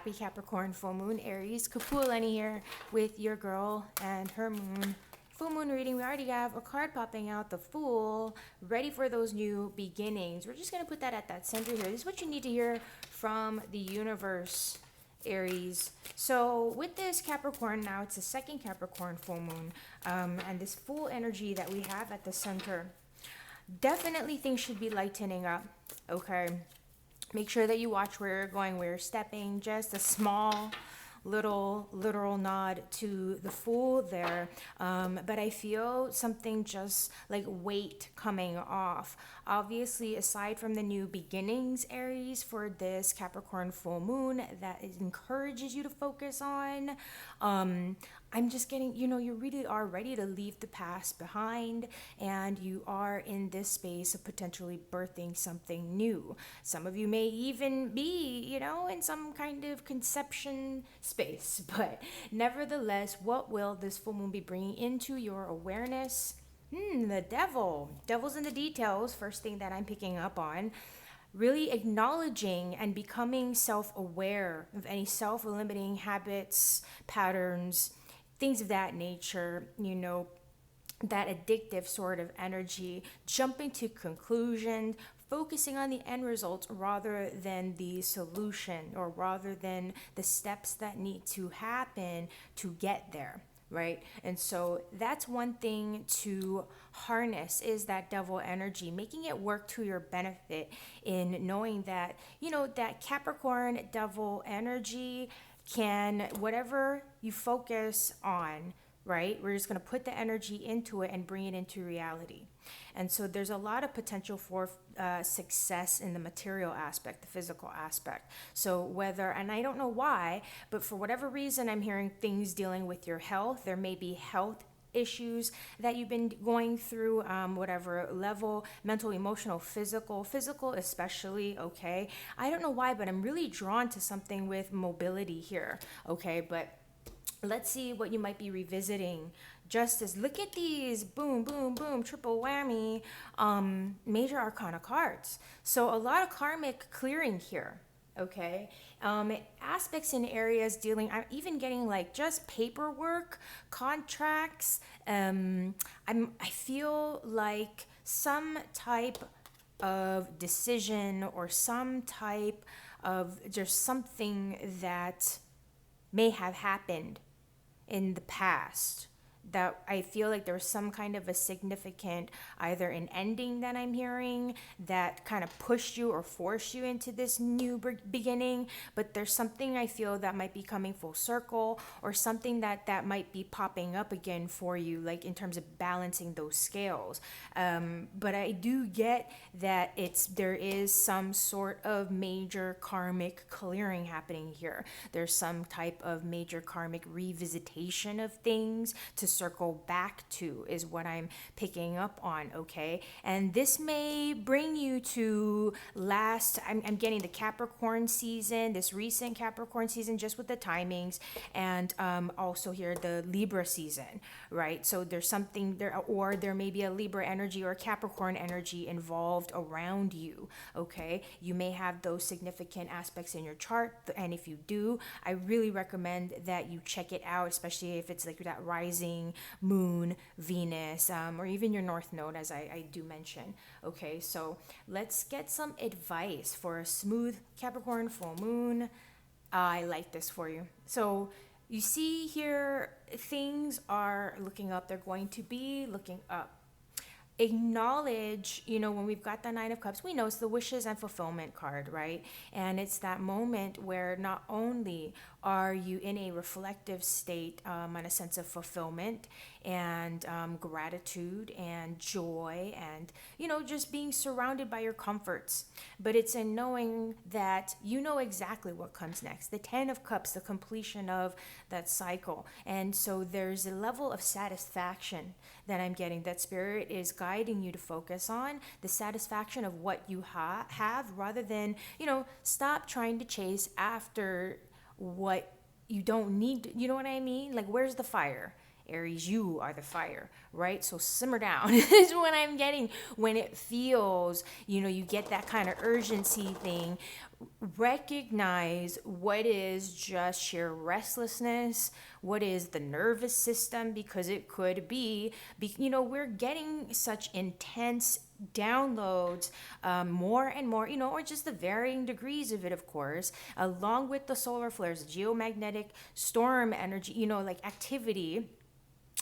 Happy Capricorn full moon, Aries. Kapualani here with your girl and her moon. Full moon reading. We already have a card popping out, the Fool, ready for those new beginnings. We're just going to put that at that center here. This is what you need to hear from the universe, Aries. So with this Capricorn now, it's the second Capricorn full moon, and this full energy that we have at the center, definitely things should be lightening up, okay? Make sure that you watch where you're going, where you're stepping. Just a small little literal nod to the Fool there, but I feel something just like weight coming off. Obviously, aside from the new beginnings, Aries, for this Capricorn full moon that it encourages you to focus on, I'm just getting, you really are ready to leave the past behind, and you are in this space of potentially birthing something new. Some of you may even be, in some kind of conception space, but nevertheless, what will this full moon be bringing into your awareness? The devil's in the details. First thing that I'm picking up on, really acknowledging and becoming self-aware of any self-limiting habits, patterns, things of that nature, that addictive sort of energy, jumping to conclusions, focusing on the end result rather than the solution, or rather than the steps that need to happen to get there, right? And so that's one thing to harness, is that devil energy, making it work to your benefit, in knowing that, that Capricorn devil energy can, whatever you focus on, right? We're just going to put the energy into it and bring it into reality. And so there's a lot of potential for success in the material aspect, the physical aspect. So whether, and I don't know why, but for whatever reason, I'm hearing things dealing with your health. There may be health issues that you've been going through, whatever level, mental, emotional, physical especially, okay? I don't know why, but I'm really drawn to something with mobility here, okay? But let's see what you might be revisiting. Justice, look at these, boom, boom, boom, triple whammy, major arcana cards. So a lot of karmic clearing here, okay? Aspects in areas dealing, I'm even getting like just paperwork, contracts. I feel like some type of decision, or some type of just something that may have happened in the past, that I feel like there's some kind of a significant, either an ending that I'm hearing that kind of pushed you or forced you into this new beginning, but there's something I feel that might be coming full circle, or something that might be popping up again for you, like in terms of balancing those scales. But I do get that there is some sort of major karmic clearing happening here. There's some type of major karmic revisitation of things to circle back to, is what I'm picking up on, okay? And this may bring you to I'm getting the Capricorn season, this recent Capricorn season, just with the timings, and also here the Libra season, right? So there's something there, or there may be a Libra energy or a Capricorn energy involved around you, okay? You may have those significant aspects in your chart, and if you do, I really recommend that you check it out, especially if it's like that rising moon, Venus, or even your north node, as I do mention. Okay, so let's get some advice for a smooth Capricorn full moon. I like this for you. So you see here, things are looking up. They're going to be looking up. Acknowledge, when we've got the Nine of Cups, we know it's the wishes and fulfillment card, right? And it's that moment where not only are you in a reflective state, and a sense of fulfillment and gratitude and joy, and just being surrounded by your comforts, but it's in knowing that you know exactly what comes next, the 10 of Cups, the completion of that cycle. And so there's a level of satisfaction that I'm getting, that Spirit is guiding you to focus on, the satisfaction of what you have, rather than stop trying to chase after what you don't need. You know what I mean? Like, where's the fire? Aries, you are the fire, right? So simmer down is what I'm getting when it feels, you get that kind of urgency thing. Recognize what is just sheer restlessness, what is the nervous system, because it could be, we're getting such intense downloads, more and more, or just the varying degrees of it, of course, along with the solar flares, geomagnetic storm energy, like activity.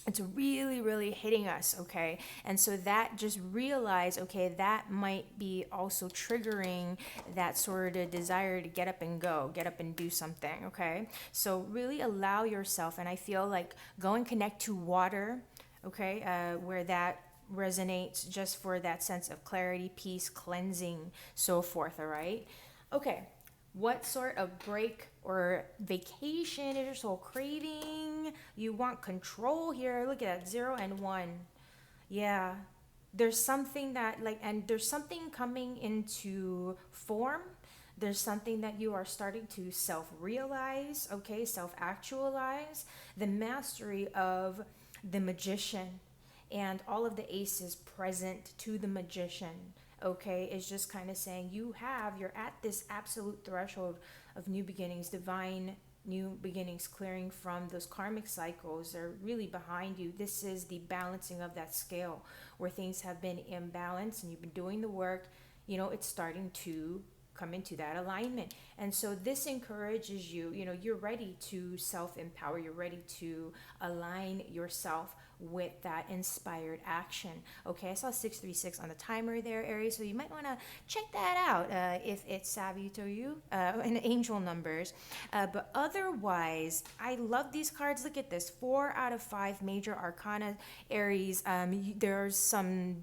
It's really, really hitting us, okay? And so that, just realize, okay, that might be also triggering that sort of desire to get up and go, get up and do something, okay? So really allow yourself, and I feel like go and connect to water, okay, where that resonates, just for that sense of clarity, peace, cleansing, so forth, all right? Okay. What sort of break or vacation is your soul craving? You want control here. Look at that, 0 and 1. Yeah. There's something that, and there's something coming into form. There's something that you are starting to self-realize, okay, self-actualize. The mastery of the magician and all of the aces present to the magician, okay, is just kind of saying you're at this absolute threshold of new beginnings, divine new beginnings, clearing from those karmic cycles. They're really behind you. This is the balancing of that scale where things have been imbalanced and you've been doing the work. It's starting to come into that alignment. And so this encourages you, you're ready to self-empower. You're ready to align yourself with that inspired action. Okay, I saw 636 on the timer there, Aries, so you might want to check that out if it's savvy to you, in angel numbers. But otherwise, I love these cards. Look at this, 4 out of 5 major arcana, Aries. There is some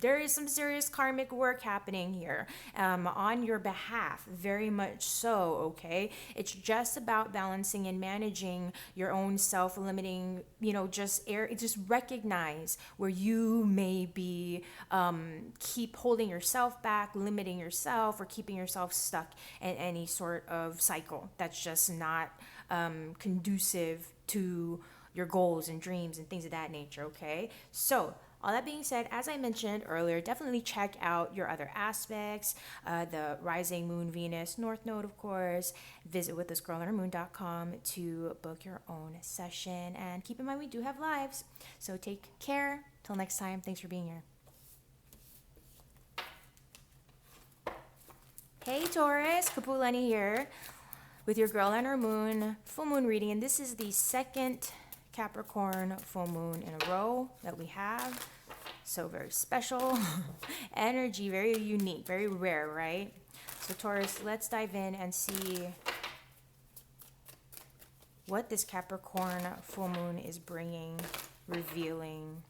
serious karmic work happening here, on your behalf, very much so. Okay, it's just about balancing and managing your own self-limiting, just recognize where you may be keep holding yourself back, limiting yourself, or keeping yourself stuck in any sort of cycle that's just not conducive to your goals and dreams and things of that nature. Okay, so all that being said, as I mentioned earlier, definitely check out your other aspects, the rising moon, Venus, North Node, of course. Visit withthisgirlonhermoon.com to book your own session. And keep in mind, we do have lives. So take care. Till next time, thanks for being here. Hey Taurus, Kapualani here with your Girl and Her Moon full moon reading. And this is the second Capricorn full moon in a row that we have. So very special energy, very unique, very rare, right? So Taurus, let's dive in and see what this Capricorn full moon is bringing, revealing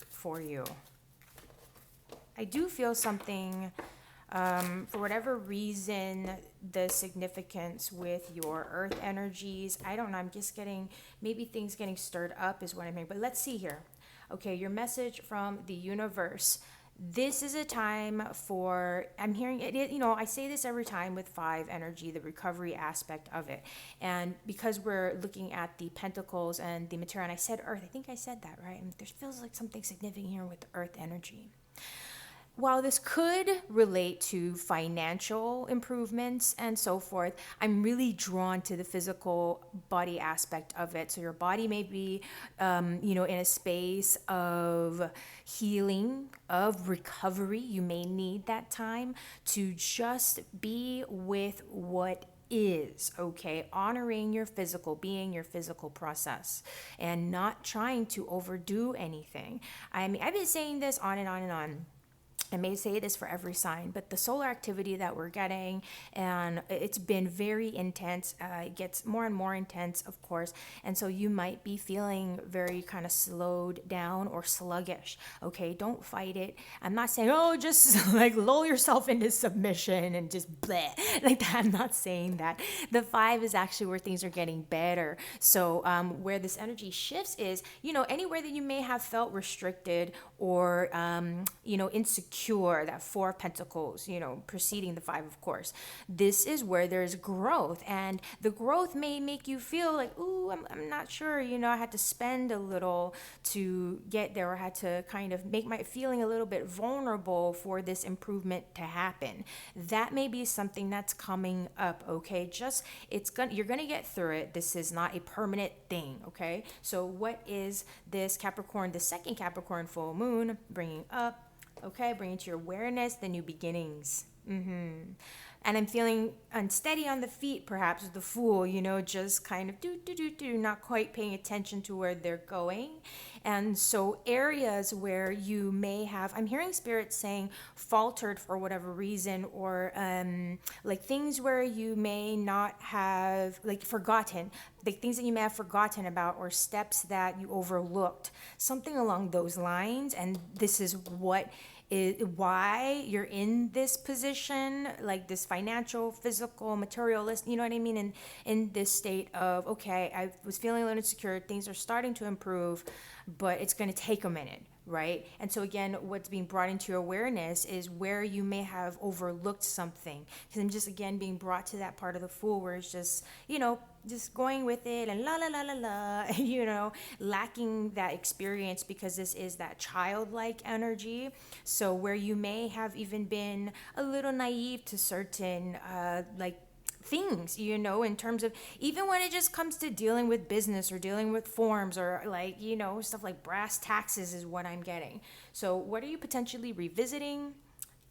for you. I do feel something, for whatever reason, the significance with your earth energies. I don't know, I'm just getting, maybe things getting stirred up is what I mean. But let's see here. Okay, your message from the universe. This is a time for, I'm hearing it, I say this every time with 5 energy, the recovery aspect of it. And because we're looking at the pentacles and the material, and I said earth, I think I said that, right? And there feels like something significant here with the earth energy. While this could relate to financial improvements and so forth, I'm really drawn to the physical body aspect of it. So your body may be, in a space of healing, of recovery. You may need that time to just be with what is, okay? Honoring your physical being, your physical process, and not trying to overdo anything. I mean, I've been saying this on and on and on. I may say this for every sign, but the solar activity that we're getting, and it's been very intense. It gets more and more intense, of course. And so you might be feeling very kind of slowed down or sluggish. Okay, don't fight it. I'm not saying, just like lull yourself into submission and just bleh, like that. I'm not saying that. The 5 is actually where things are getting better. So where this energy shifts is, anywhere that you may have felt restricted or, insecure secure, that Four of Pentacles, you know, preceding the Five of Course. This is where there's growth, and the growth may make you feel like, ooh, I'm not sure, you know, I had to spend a little to get there, or had to kind of make my feeling a little bit vulnerable for this improvement to happen. That may be something that's coming up, okay? You're gonna get through it. This is not a permanent thing, okay? So what is this Capricorn, the second Capricorn full moon bringing up? Okay, bringing to your awareness the new beginnings. And I'm feeling unsteady on the feet, perhaps with the Fool, you know, just kind of not quite paying attention to where they're going. And so areas where you may have, I'm hearing Spirit saying faltered for whatever reason, or like things where you may not have, like forgotten, like things that you may have forgotten about, or steps that you overlooked, something along those lines. And this is why you're in this position, like this financial, physical, materialist, you know what I mean? And in this state of, okay, I was feeling a little insecure, things are starting to improve, but it's going to take a minute, right? And so again, what's being brought into your awareness is where you may have overlooked something. Because I'm just, again, being brought to that part of the Fool where it's just, you know, just going with it and la la la la la, you know, lacking that experience, because this is that childlike energy. So where you may have even been a little naive to certain like things, you know, in terms of, even when it just comes to dealing with business or dealing with forms, or like, you know, stuff like brass taxes is what I'm getting. So what are you potentially revisiting?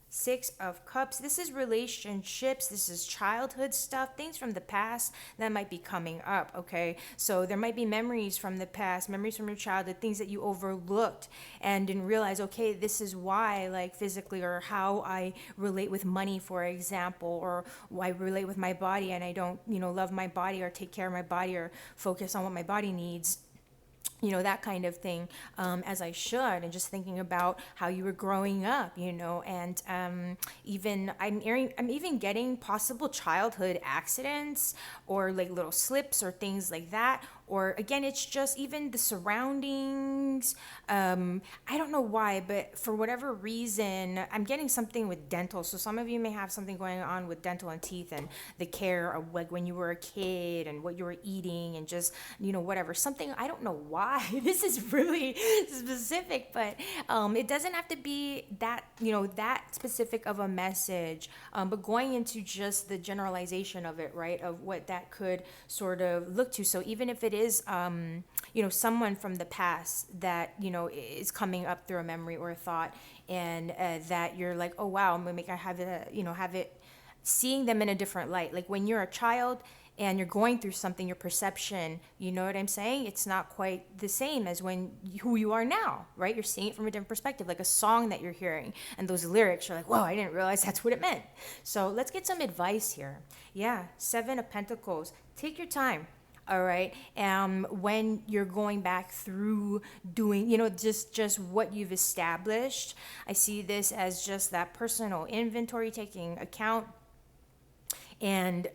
Six of Cups. This is relationships. This is childhood stuff, things from the past that might be coming up, okay? So there might be memories from the past, memories from your childhood, things that you overlooked and didn't realize, okay, this is why, like physically, or how I relate with money, for example, or why I relate with my body and I don't, you know, love my body or take care of my body or focus on what my body needs, you know, that kind of thing, as I should. And just thinking about how you were growing up, you know, and even I'm even getting possible childhood accidents, or like little slips or things like that. Or again, it's just even the surroundings. I don't know why, but for whatever reason, I'm getting something with dental. So some of you may have something going on with dental and teeth, and the care of like when you were a kid and what you were eating, and just, you know, whatever, something, I don't know why. This is really specific, but it doesn't have to be that, you know, that specific of a message, but going into just the generalization of it, right, of what that could sort of look to. So even if it is, you know, someone from the past that, you know, is coming up through a memory or a thought, and that you're like, oh wow, I'm gonna make, I have it, you know, have it, seeing them in a different light. Like when you're a child and you're going through something, your perception, you know what I'm saying? It's not quite the same as who you are now, right? You're seeing it from a different perspective, like a song that you're hearing, and those lyrics are like, whoa, I didn't realize that's what it meant. So let's get some advice here. Yeah, Seven of Pentacles. Take your time. All right. When you're going back through doing, you know, just what you've established, I see this as just that personal inventory, taking account. And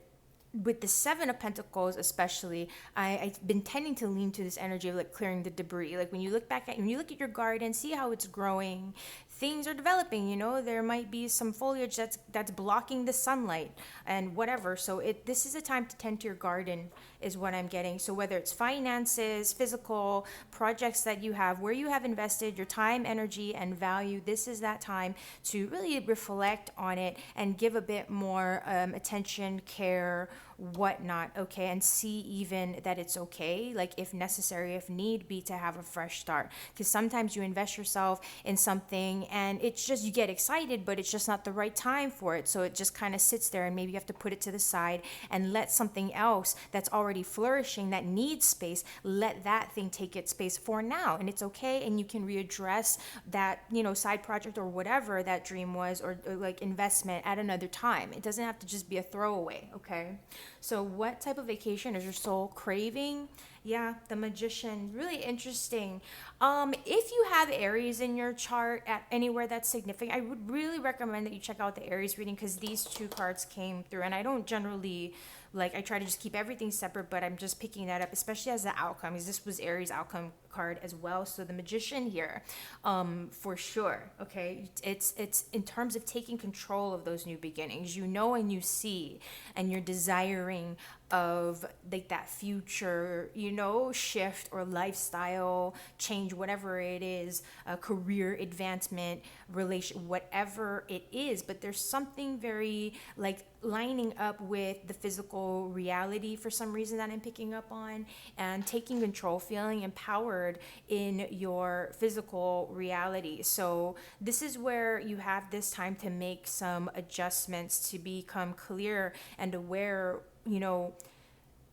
with the Seven of Pentacles especially, I've been tending to lean to this energy of like clearing the debris. Like when you look at your garden, see how it's growing, things are developing, you know, there might be some foliage that's blocking the sunlight and whatever. So this is a time to tend to your garden, is what I'm getting. So whether it's finances, physical projects that you have, where you have invested your time, energy, and value, this is that time to really reflect on it and give a bit more attention, care, whatnot, okay, and see even that it's okay, like if necessary, if need be, to have a fresh start. Because sometimes you invest yourself in something and it's just, you get excited, but it's just not the right time for it. So it just kind of sits there, and maybe you have to put it to the side and let something else that's already flourishing, that needs space, let that thing take its space for now. And it's okay, and you can readdress that, you know, side project or whatever that dream was, or like investment, at another time. It doesn't have to just be a throwaway, okay? So what type of vacation is your soul craving? Yeah, the Magician, really interesting. If you have Aries in your chart at anywhere that's significant, I would really recommend that you check out the Aries reading, because these two cards came through, and I don't generally Like I try to just keep everything separate, but I'm just picking that up, especially as the outcome, because this was Aries outcome card as well. So the Magician here, for sure. Okay, it's in terms of taking control of those new beginnings. You know, and you see, and you're desiring of like that future, you know, shift or lifestyle change, whatever it is, a career advancement, relation, whatever it is. But there's something very like lining up with the physical reality for some reason that I'm picking up on, and taking control, feeling empowered in your physical reality. So this is where you have this time to make some adjustments, to become clear and aware, you know,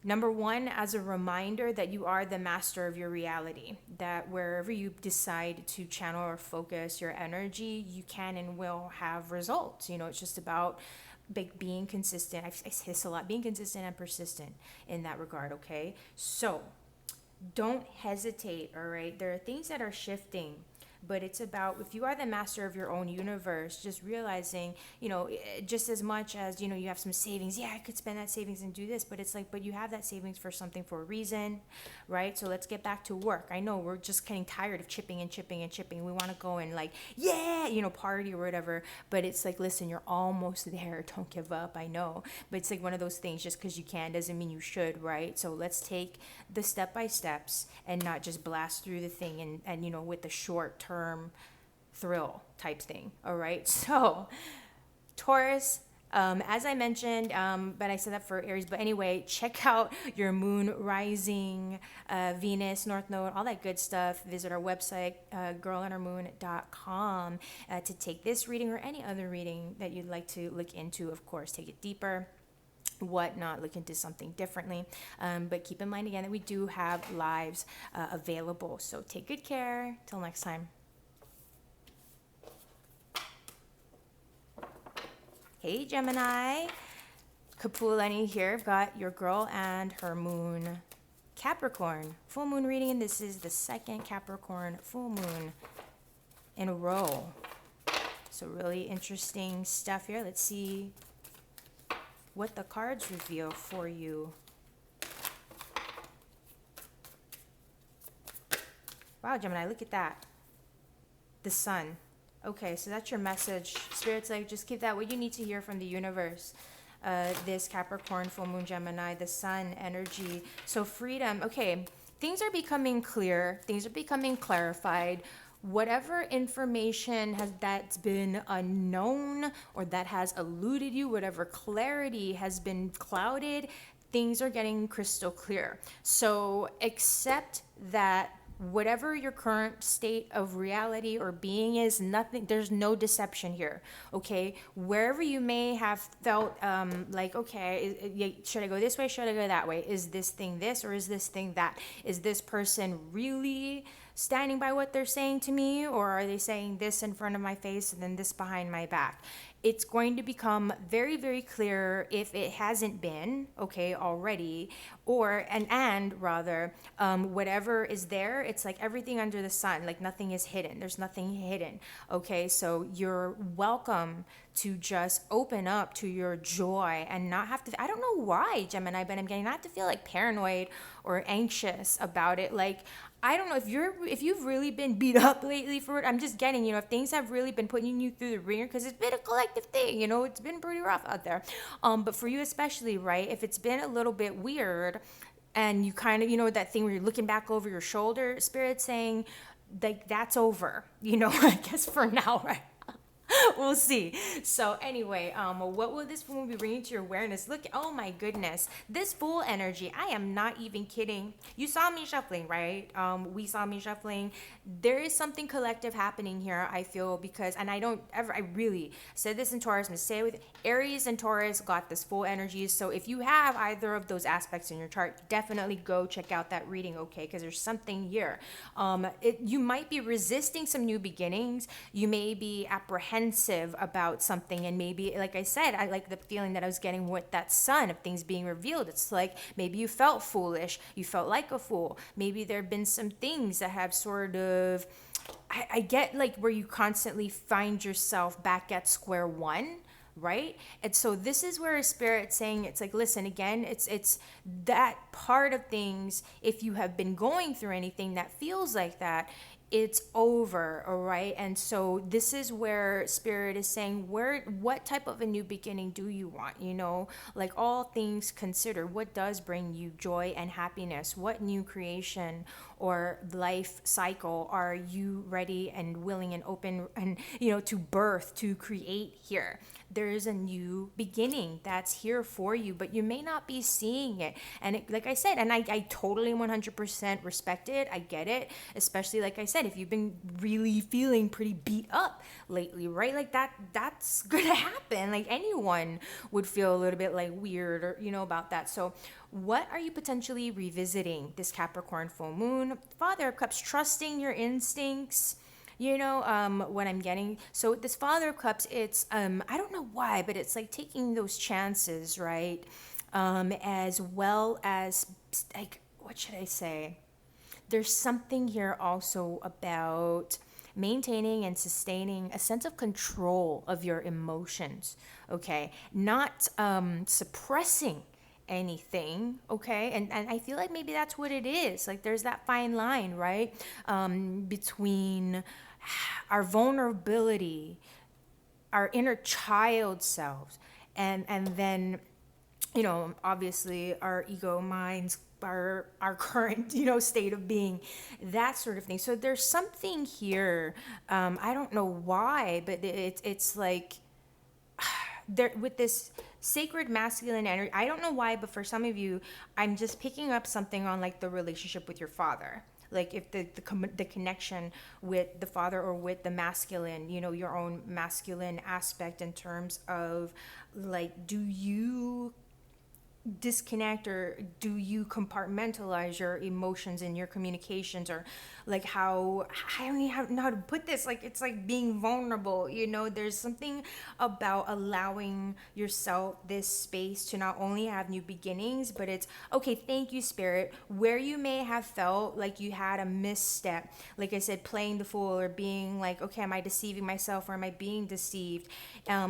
number one, as a reminder that you are the master of your reality, that wherever you decide to channel or focus your energy, you can and will have results. You know, it's just about being consistent. I say this a lot, being consistent and persistent in that regard, okay? So don't hesitate, all right? There are things that are shifting, but it's about, if you are the master of your own universe, just realizing, you know, just as much as, you know, you have some savings, yeah, I could spend that savings and do this, but it's like, but you have that savings for something, for a reason, right? So let's get back to work. I know we're just getting tired of chipping and chipping and chipping. We want to go and like, yeah, you know, party or whatever, but it's like, listen, you're almost there. Don't give up. I know, but it's like one of those things, just because you can doesn't mean you should, right? So let's take the step by steps and not just blast through the thing and you know, with the short term thrill type thing. All right. So Taurus, as I mentioned, but I said that for Aries, but anyway, check out your moon rising, Venus, North Node, all that good stuff. Visit our website, girlandhermoon.com, to take this reading or any other reading that you'd like to look into. Of course, take it deeper, whatnot, look into something differently, but keep in mind again that we do have lives available. So take good care. Till next time. Hey Gemini, Kapualani here. I've got your girl and her moon Capricorn full moon reading, and this is the second Capricorn full moon in a row. So really interesting stuff here. Let's see what the cards reveal for you. Wow, Gemini, look at that. The sun. Okay, so that's your message. Spirit's like, just keep that, what you need to hear from the universe. This Capricorn, full moon, Gemini, the sun energy. So freedom. Okay, things are becoming clear. Things are becoming clarified. Whatever information that's been unknown or that has eluded you, whatever clarity has been clouded, things are getting crystal clear. So accept that whatever your current state of reality or being is, nothing, there's no deception here. Okay, wherever you may have felt like, okay, should I go this way, should I go that way, is this thing this or is this thing that, is this person really standing by what they're saying to me, or are they saying this in front of my face and then this behind my back? It's going to become very, very clear if it hasn't been, okay, already, or, and rather, whatever is there, it's like everything under the sun, like nothing is hidden. There's nothing hidden, okay? So you're welcome to just open up to your joy and not have to, I don't know why, Gemini, but I'm getting not to feel like paranoid or anxious about it. Like, I don't know if you've really been beat up lately for it. I'm just getting, you know, if things have really been putting you through the ringer, because it's been a collective thing, you know, it's been pretty rough out there. But for you especially, right, if it's been a little bit weird and you kind of, you know, that thing where you're looking back over your shoulder, Spirit saying like that's over, you know, I guess for now, right? We'll see. So anyway, what will this full moon be bringing to your awareness? Look, oh my goodness, this full energy, I am not even kidding. You saw me shuffling, right? We saw me shuffling. There is something collective happening here, I feel, because, and I really said this in Taurus, I'm gonna say it with Aries and Taurus got this full energy. So if you have either of those aspects in your chart, definitely go check out that reading, okay? Because there's something here. You might be resisting some new beginnings. You may be apprehensive about something, and maybe, like I said, I like the feeling that I was getting with that sun of things being revealed. It's like maybe you felt foolish, you felt like a fool, maybe there have been some things that have sort of, I get like where you constantly find yourself back at square one, right? And so this is where Spirit's saying, it's like, listen, again, it's that part of things. If you have been going through anything that feels like that, it's over, all right? And so this is where Spirit is saying, what type of a new beginning do you want? Like, all things considered, what does bring you joy and happiness? What new creation or life cycle are you ready and willing and open and to birth, to create here? There is a new beginning that's here for you, but you may not be seeing it. And like I said, and I totally 100% respect it. I get it. Especially, like I said, if you've been really feeling pretty beat up lately, right? Like that's gonna happen. Like, anyone would feel a little bit like weird or, about that. So what are you potentially revisiting this Capricorn full moon? Father of Cups, trusting your instincts. What I'm getting. So with this Father of Cups, it's, I don't know why, but it's like taking those chances, right? As well as, like, what should I say? There's something here also about maintaining and sustaining a sense of control of your emotions, okay? Not suppressing anything, okay? And I feel like maybe that's what it is. Like, there's that fine line, right? Between our vulnerability, our inner child selves, and then, obviously our ego minds, our current, state of being, that sort of thing. So there's something here. I don't know why, but it's like, there, with this sacred masculine energy, I don't know why, but for some of you, I'm just picking up something on, like, the relationship with your father. Like, if the connection with the father or with the masculine, your own masculine aspect, in terms of, like, do you disconnect, or do you compartmentalize your emotions in your communications? Or, like, how, I don't even know how to put this, like, it's like being vulnerable. There's something about allowing yourself this space to not only have new beginnings, but it's okay. Thank you, Spirit. Where you may have felt like you had a misstep, like I said, playing the fool, or being like, okay, am I deceiving myself, or am I being deceived?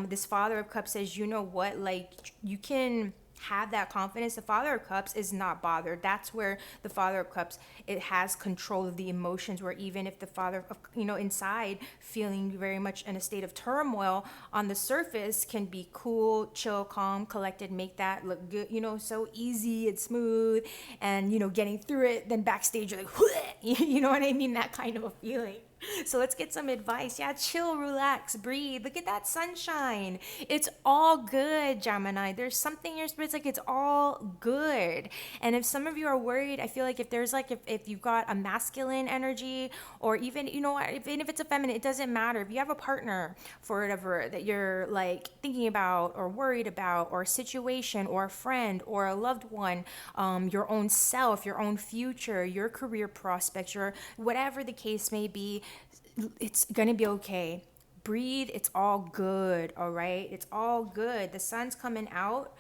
This Father of Cups says, you know what, like, you can have that confidence. The Father of Cups is not bothered. That's where the Father of Cups, it has control of the emotions, where even if the Father of, inside feeling very much in a state of turmoil, on the surface can be cool, chill, calm, collected, make that look good, so easy and smooth, and, getting through it. Then backstage, you're like, you know what I mean? That kind of a feeling. So let's get some advice. Yeah, chill, relax, breathe. Look at that sunshine. It's all good, Gemini. There's something in your spirit's like, it's all good. And if some of you are worried, I feel like if there's like, if you've got a masculine energy, or even, even if it's a feminine, it doesn't matter. If you have a partner for whatever that you're like thinking about or worried about, or a situation, or a friend, or a loved one, your own self, your own future, your career prospects, your whatever the case may be, it's gonna be okay. Breathe. It's all good. All right. It's all good. The sun's coming out.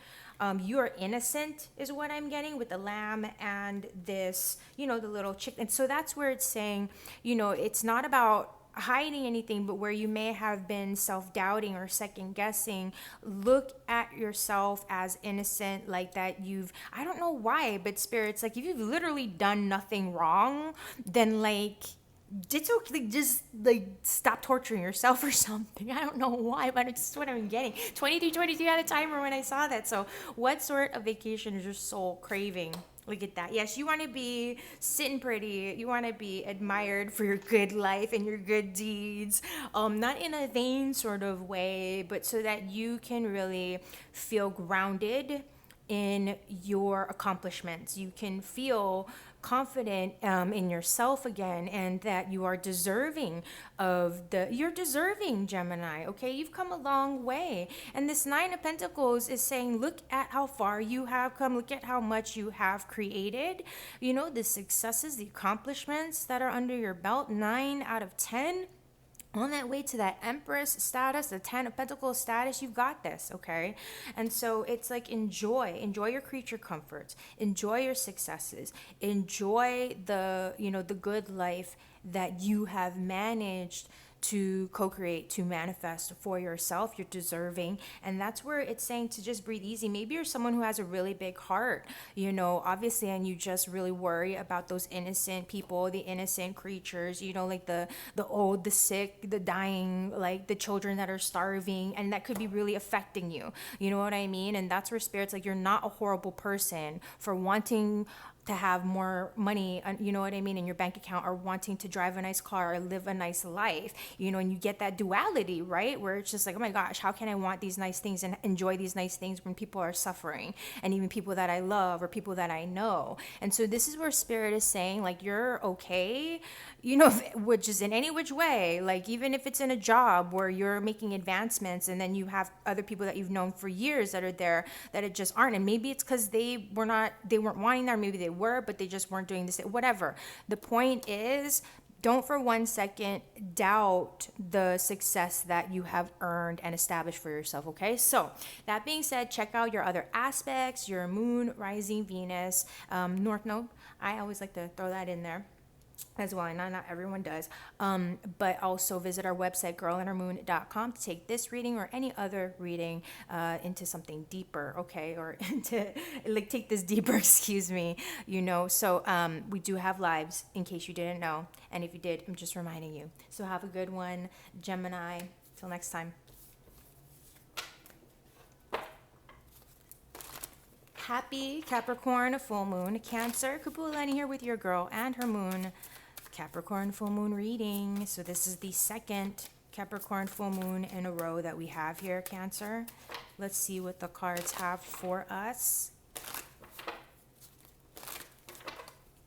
You are innocent, is what I'm getting with the lamb and this, the little chicken. So that's where it's saying, it's not about hiding anything, but where you may have been self-doubting or second guessing, look at yourself as innocent, like that I don't know why, but Spirit's like, if you've literally done nothing wrong, then like, it's okay, just like stop torturing yourself or something. I don't know why, but it's just what I'm getting. 22 had a timer when I saw that. So what sort of vacation is your soul craving? Look at that. Yes, you want to be sitting pretty. You want to be admired for your good life and your good deeds. Not in a vain sort of way, but so that you can really feel grounded in your accomplishments. You can feel confident in yourself again, and that you are deserving you're deserving, Gemini. Okay, you've come a long way. And this Nine of Pentacles is saying, look at how far you have come. Look at how much you have created. The successes, the accomplishments that are under your belt. 9 out of 10. On that way to that Empress status, the 10 of Pentacles status, you've got this, okay? And so it's like, enjoy your creature comforts, enjoy your successes, enjoy the, the good life that you have managed to co-create, to manifest for yourself. You're deserving. And that's where it's saying to just breathe easy. Maybe you're someone who has a really big heart, you know, obviously, and you just really worry about those innocent people, the innocent creatures, you know, like the old, the sick, the dying, like the children that are starving, and that could be really affecting you. You know what I mean? And that's where Spirit's like, you're not a horrible person for wanting to have more money, you know what I mean, in your bank account, or wanting to drive a nice car or live a nice life, you know, and you get that duality, right? Where it's just like, oh my gosh, how can I want these nice things and enjoy these nice things when people are suffering, and even people that I love or people that I know. And so this is where Spirit is saying, like, you're okay, you know, which is in any which way, like even if it's in a job where you're making advancements and then you have other people that you've known for years that are there that it just aren't, and maybe it's because they weren't wanting that, maybe they were, but they just weren't doing this, whatever. The point is, don't for 1 second doubt the success that you have earned and established for yourself, okay? So that being said, check out your other aspects, your moon, rising, Venus, North Node. I always like to throw that in there as well. And not everyone does. But also visit our website, girlandhermoon.com, to take this reading or any other reading into something deeper, okay? Or into, like, take this deeper, excuse me, you know. So we do have lives, in case you didn't know. And if you did, I'm just reminding you. So have a good one, Gemini. Till next time. Happy Capricorn full moon. Cancer, Kapualani here with your girl and her moon. Capricorn full moon reading. So this is the second Capricorn full moon in a row that we have here, Cancer. Let's see what the cards have for us.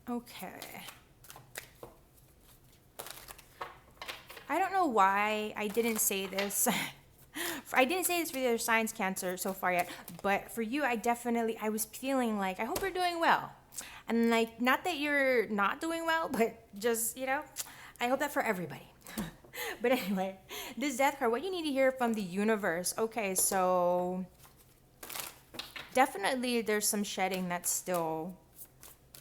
Okay. I don't know why I didn't say this. I didn't say this for the other signs, Cancer, so far yet, but for you, I was feeling like, I hope you're doing well. And like, not that you're not doing well, but just, you know, I hope that for everybody. But anyway, this Death card, what you need to hear from the universe. Okay, so definitely there's some shedding that's still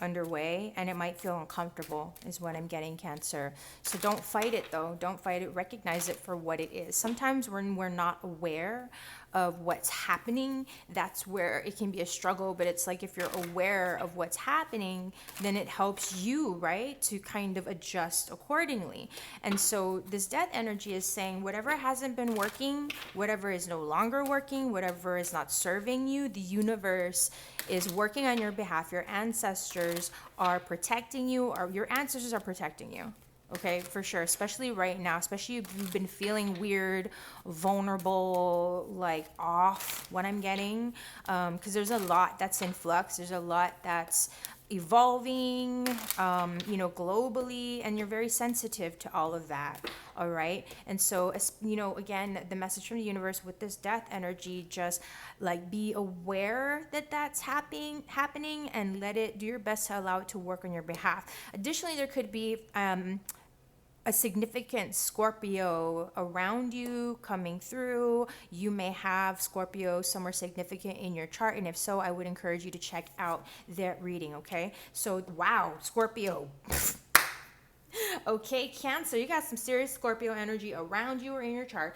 underway, and it might feel uncomfortable is what I'm getting, Cancer. So don't fight it, though. Don't fight it. Recognize it for what it is. Sometimes when we're not aware of what's happening, that's where it can be a struggle. But it's like, if you're aware of what's happening, then it helps you, right, to kind of adjust accordingly. And so this Death energy is saying, whatever hasn't been working, whatever is no longer working, whatever is not serving you, the universe is working on your behalf. Your ancestors are protecting you, or your ancestors are protecting you. Okay, for sure, especially right now, especially if you've been feeling weird, vulnerable, like off, what I'm getting, because there's a lot that's in flux, there's a lot that's evolving, you know, globally, and you're very sensitive to all of that, all right? And so, you know, again, the message from the universe with this Death energy, just like be aware that that's happening, and do your best to allow it to work on your behalf. Additionally, there could be a significant Scorpio around you coming through. You may have Scorpio somewhere significant in your chart, and if so, I would encourage you to check out that reading, okay? So, wow, Scorpio. Okay, Cancer, you got some serious Scorpio energy around you or in your chart.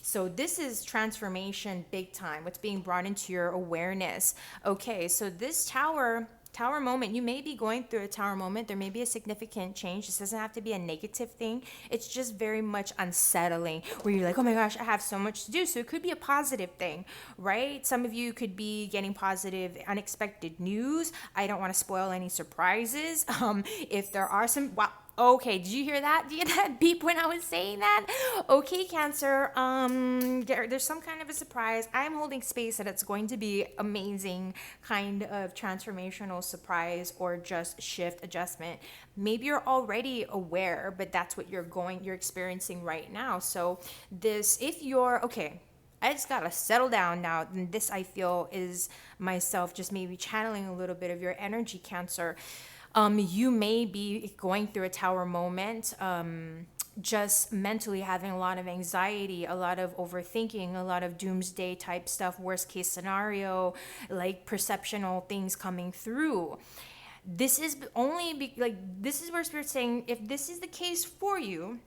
So this is transformation big time, what's being brought into your awareness. Okay, so this Tower moment, you may be going through a Tower moment. There may be a significant change. This doesn't have to be a negative thing. It's just very much unsettling, where you're like, oh my gosh, I have so much to do. So it could be a positive thing, right? Some of you could be getting positive, unexpected news. I don't want to spoil any surprises. If there are some, wow. Okay, did you hear that? Did you hear that beep when I was saying that? Okay, Cancer, there's some kind of a surprise. I'm holding space that it's going to be amazing, kind of transformational surprise, or just shift, adjustment. Maybe you're already aware, but that's what you're experiencing right now. So okay, I just gotta settle down now. And this, I feel, is myself just maybe channeling a little bit of your energy, Cancer. You may be going through a Tower moment, just mentally having a lot of anxiety, a lot of overthinking, a lot of doomsday type stuff, worst case scenario, like perceptional things coming through. This is this is where Spirit's saying, if this is the case for you,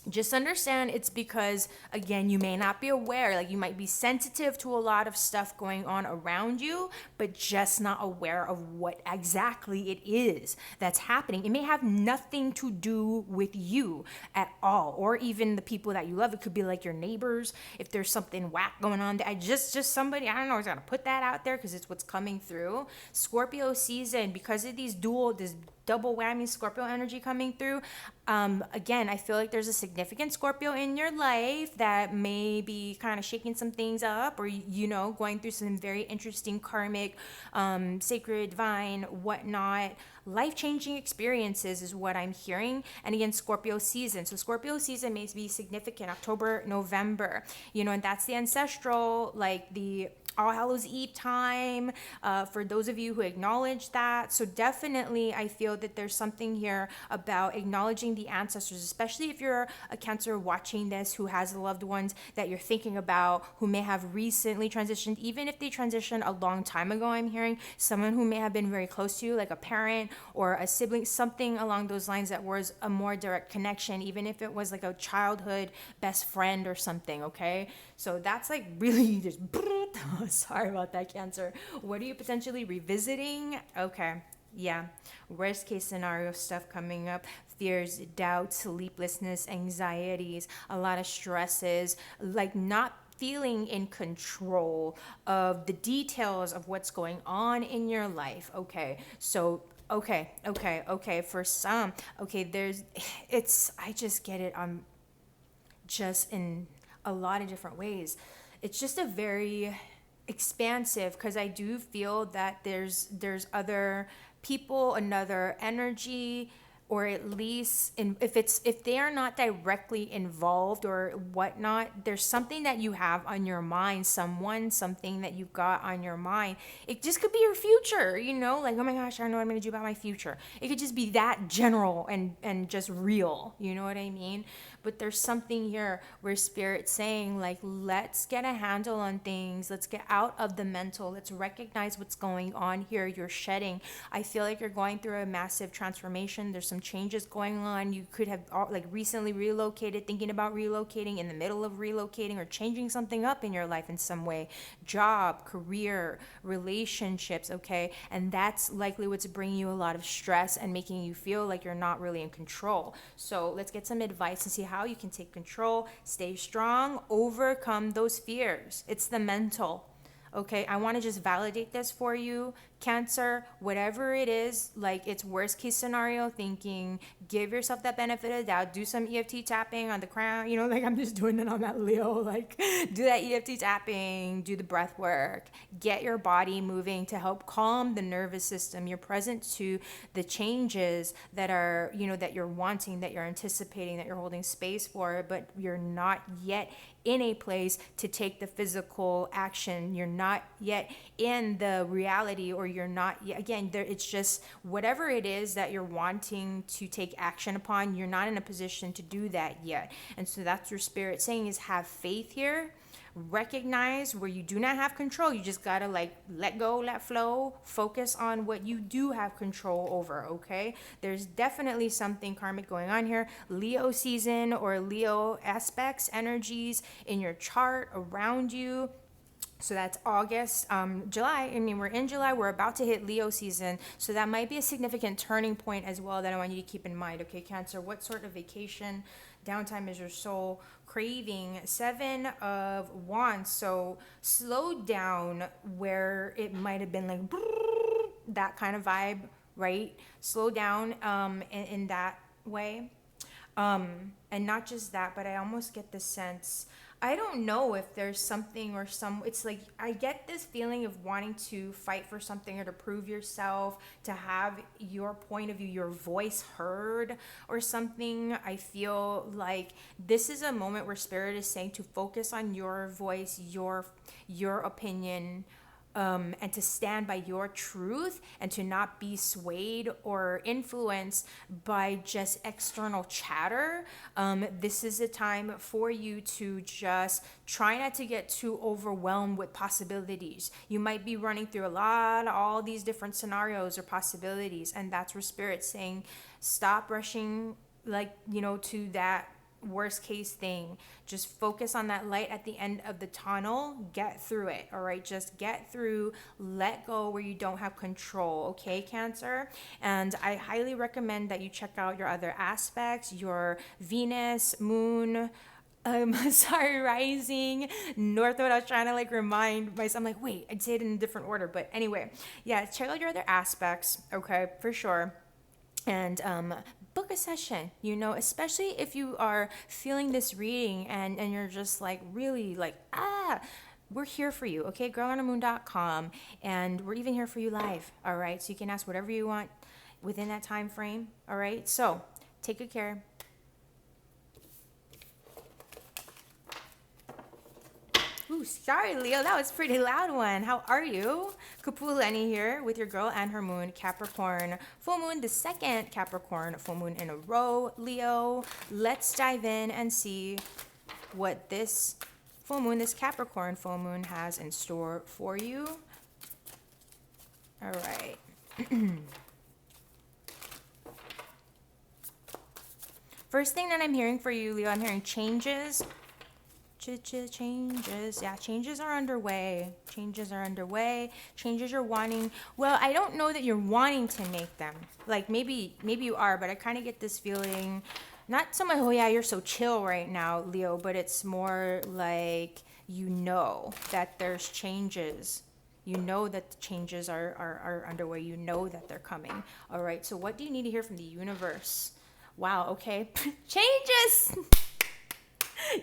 just understand it's because, again, you may not be aware. Like, you might be sensitive to a lot of stuff going on around you, but just not aware of what exactly it is that's happening. It may have nothing to do with you at all, or even the people that you love. It could be like your neighbors. If there's something whack going on, I just somebody, I don't know, is gonna put that out there because it's what's coming through. Scorpio season, because of this double whammy Scorpio energy coming through. Again, I feel like there's a significant Scorpio in your life that may be kind of shaking some things up, or, going through some very interesting karmic, sacred, divine, whatnot, life-changing experiences is what I'm hearing. And again, Scorpio season. So Scorpio season may be significant, October, November, and that's the ancestral, like the All Hallows Eve time, for those of you who acknowledge that. So definitely, I feel that there's something here about acknowledging the ancestors, especially if you're a Cancer watching this who has loved ones that you're thinking about who may have recently transitioned. Even if they transitioned a long time ago, I'm hearing someone who may have been very close to you, like a parent or a sibling, something along those lines that was a more direct connection, even if it was like a childhood best friend or something, okay? So that's like really just sorry about that, Cancer. What are you potentially revisiting? Okay. Yeah. Worst case scenario stuff coming up. Fears, doubts, sleeplessness, anxieties, a lot of stresses, like not feeling in control of the details of what's going on in your life. Okay. So okay. For some, okay, I just get it on just in a lot of different ways. It's just a very expansive, because I do feel that there's other people, another energy, or at least if they are not directly involved or whatnot, there's something that you have on your mind, something that you've got on your mind. It just could be your future, like, oh my gosh, I don't know what I'm gonna do about my future. It could just be that general and just real, you know what I mean? But there's something here where Spirit's saying, like, let's get a handle on things. Let's get out of the mental. Let's recognize what's going on here. You're shedding. I feel like you're going through a massive transformation. There's some changes going on. You could have like recently relocated, thinking about relocating, in the middle of relocating, or changing something up in your life in some way. Job, career, relationships, okay? And that's likely what's bringing you a lot of stress and making you feel like you're not really in control. So let's get some advice and see how you can take control, stay strong, overcome those fears. It's the mental. Okay, I want to just validate this for you, Cancer, whatever it is, like, it's worst case scenario thinking. Give yourself that benefit of the doubt. Do some EFT tapping on the crown, like I'm just doing it on that Leo. Like, do that EFT tapping, do the breath work, get your body moving to help calm the nervous system. You're present to the changes that are, that you're wanting, that you're anticipating, that you're holding space for, but you're not yet in a place to take the physical action. You're not yet in the reality, or you're not yet, again, there, it's just whatever it is that you're wanting to take action upon, you're not in a position to do that yet. And so that's your Spirit saying, is have faith here. Recognize where you do not have control. You just gotta, like, let go, let flow, focus on what you do have control over. Okay, there's definitely something karmic going on here. Leo season or Leo aspects, energies in your chart around you. So that's August, July. I mean, we're in July. We're about to hit Leo season. So that might be a significant turning point as well that I want you to keep in mind. Okay, Cancer, what sort of vacation, downtime is your soul craving? 7 of Wands. So slow down where it might have been like that kind of vibe, right? Slow down in that way. And not just that, but I almost get the sense, I don't know if there's something or it's like, I get this feeling of wanting to fight for something or to prove yourself, to have your point of view, your voice heard or something. I feel like this is a moment where Spirit is saying to focus on your voice, your opinion, and to stand by your truth, and to not be swayed or influenced by just external chatter. This is a time for you to just try not to get too overwhelmed with possibilities. You might be running through all these different scenarios or possibilities, and that's where Spirit's saying, stop rushing, like, to that worst case thing. Just focus on that light at the end of the tunnel. Get through it. All right. Just get through, let go where you don't have control. Okay, Cancer. And I highly recommend that you check out your other aspects, your Venus, moon, sorry, rising, north node. I was trying to like remind myself, I'm like, wait, I'd say it in a different order. But anyway, yeah, check out your other aspects. Okay, for sure. And book a session, you know, especially if you are feeling this reading and you're just like really like, we're here for you, okay? girlonamoon.com, and we're even here for you live, all right? So you can ask whatever you want within that time frame, all right? So take good care. Ooh, sorry, Leo. That was a pretty loud one. How are you? Kapualani here with your girl and her moon, Capricorn. Full moon, the second Capricorn full moon in a row, Leo. Let's dive in and see what this full moon, this Capricorn full moon has in store for you. All right. First thing that I'm hearing for you, Leo, I'm hearing changes. Changes. Yeah, changes are underway. Changes are underway. Changes you're wanting. Well, I don't know that you're wanting to make them. Like maybe you are, but I kind of get this feeling, not so much, oh yeah, you're so chill right now, Leo, but it's more like you know that there's changes. You know that the changes are underway. You know that they're coming. All right. So what do you need to hear from the universe? Wow. Okay. Changes.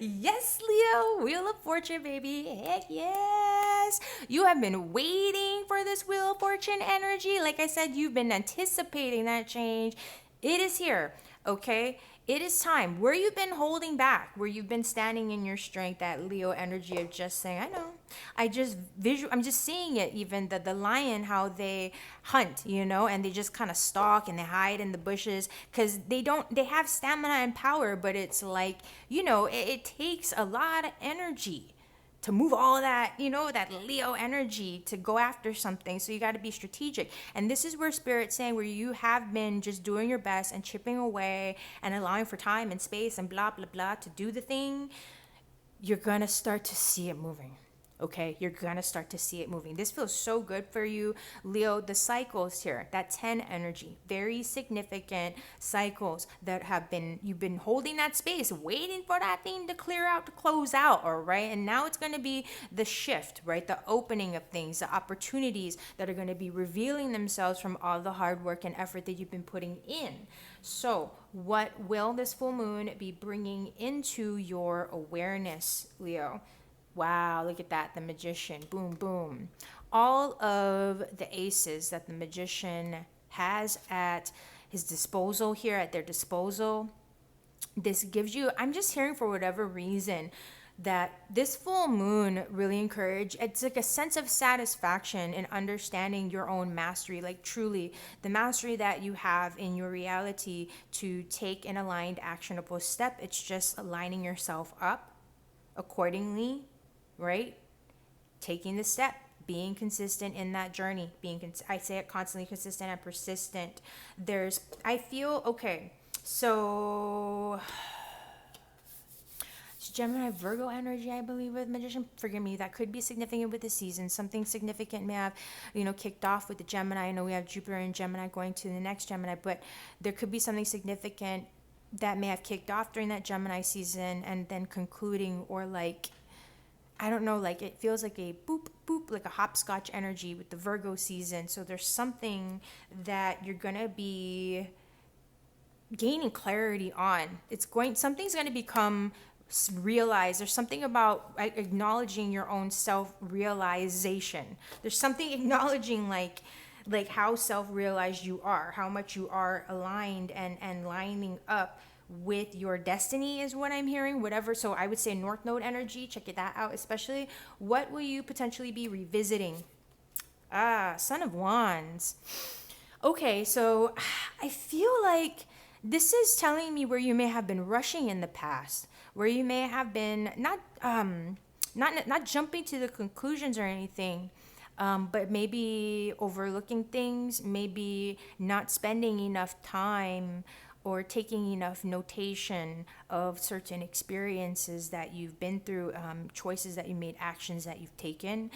Yes, Leo, Wheel of Fortune, baby. Heck yes. You have been waiting for this Wheel of Fortune energy. Like I said, you've been anticipating that change. It is here, okay? It is time. Where you've been holding back, where you've been standing in your strength, that Leo energy of just saying, I know. I'm just seeing it, even the lion, how they hunt, you know, and they just kind of stalk and they hide in the bushes because they have stamina and power, but it's like, you know, it takes a lot of energy to move all that, you know, that Leo energy to go after something. So you got to be strategic. And this is where Spirit's saying, where you have been just doing your best and chipping away and allowing for time and space and blah, blah, blah to do the thing, you're going to start to see it moving. Okay, you're gonna start to see it moving. This feels so good for you, Leo. The cycles here, that 10 energy, very significant cycles that you've been holding that space, waiting for that thing to clear out, to close out, all right? And now it's gonna be the shift, right? The opening of things, the opportunities that are gonna be revealing themselves from all the hard work and effort that you've been putting in. So what will this full moon be bringing into your awareness, Leo? Wow, look at that, the Magician, boom, boom. All of the aces that the Magician has at his disposal here, at their disposal, this gives you, I'm just hearing for whatever reason, that this full moon really it's like a sense of satisfaction in understanding your own mastery, like truly the mastery that you have in your reality to take an aligned, actionable step. It's just aligning yourself up accordingly, right? Taking the step, being consistent in that journey, I say it constantly, consistent and persistent. I feel, okay, so it's Gemini, Virgo energy, I believe, with Magician. Forgive me, that could be significant with the season. Something significant may have, kicked off with the Gemini. I know we have Jupiter and Gemini going to the next Gemini, but there could be something significant that may have kicked off during that Gemini season and then concluding, or like, I don't know, like it feels like a boop, boop, like a hopscotch energy with the Virgo season. So there's something that you're going to be gaining clarity on. Something's going to become realized. There's something about acknowledging your own self-realization. There's something acknowledging like how self-realized you are, how much you are aligned and lining up with your destiny is what I'm hearing. Whatever, so I would say North Node energy, check that out. Especially, what will you potentially be revisiting? Son of Wands. Okay, so I feel like this is telling me where you may have been rushing in the past, where you may have been not jumping to the conclusions or anything, but maybe overlooking things, maybe not spending enough time or taking enough notation of certain experiences that you've been through, choices that you made, actions that you've taken.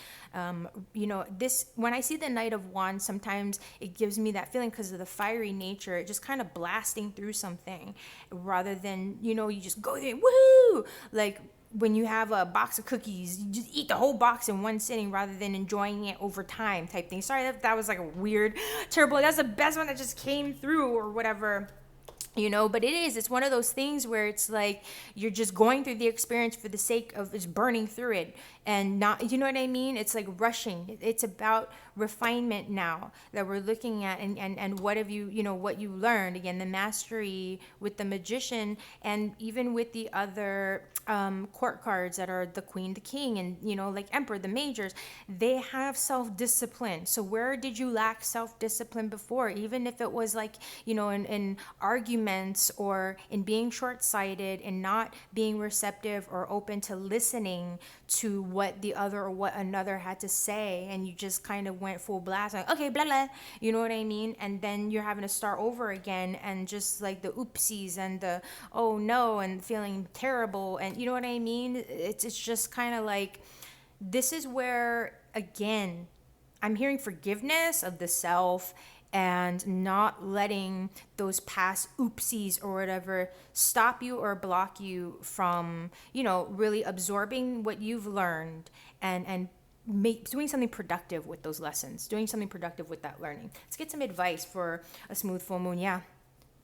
This, when I see the Knight of Wands, sometimes it gives me that feeling because of the fiery nature, it just kind of blasting through something rather than, you just go there, woohoo! Like, when you have a box of cookies, you just eat the whole box in one sitting rather than enjoying it over time type thing. Sorry, that was like a weird, terrible, that's the best one that just came through or whatever. But it's one of those things where it's like you're just going through the experience for the sake of just burning through it and not, you know what I mean? It's like rushing. It's about refinement now that we're looking at, and what have you, what you learned. Again, the mastery with the Magician, and even with the other court cards that are the Queen, the King, and, like Emperor, the majors, they have self-discipline. So where did you lack self-discipline before? Even if it was like, in arguments or in being short-sighted and not being receptive or open to listening to what the other or what another had to say, and you just kind of went full blast, like, okay, blah, blah, you know what I mean? And then you're having to start over again, and just like the oopsies and the, oh no, and feeling terrible. And you know what I mean? It's just kind of like, this is where, again, I'm hearing forgiveness of the self and not letting those past oopsies or whatever stop you or block you from, really absorbing what you've learned and doing something productive with those lessons, doing something productive with that learning. Let's get some advice for a smooth full moon. Yeah.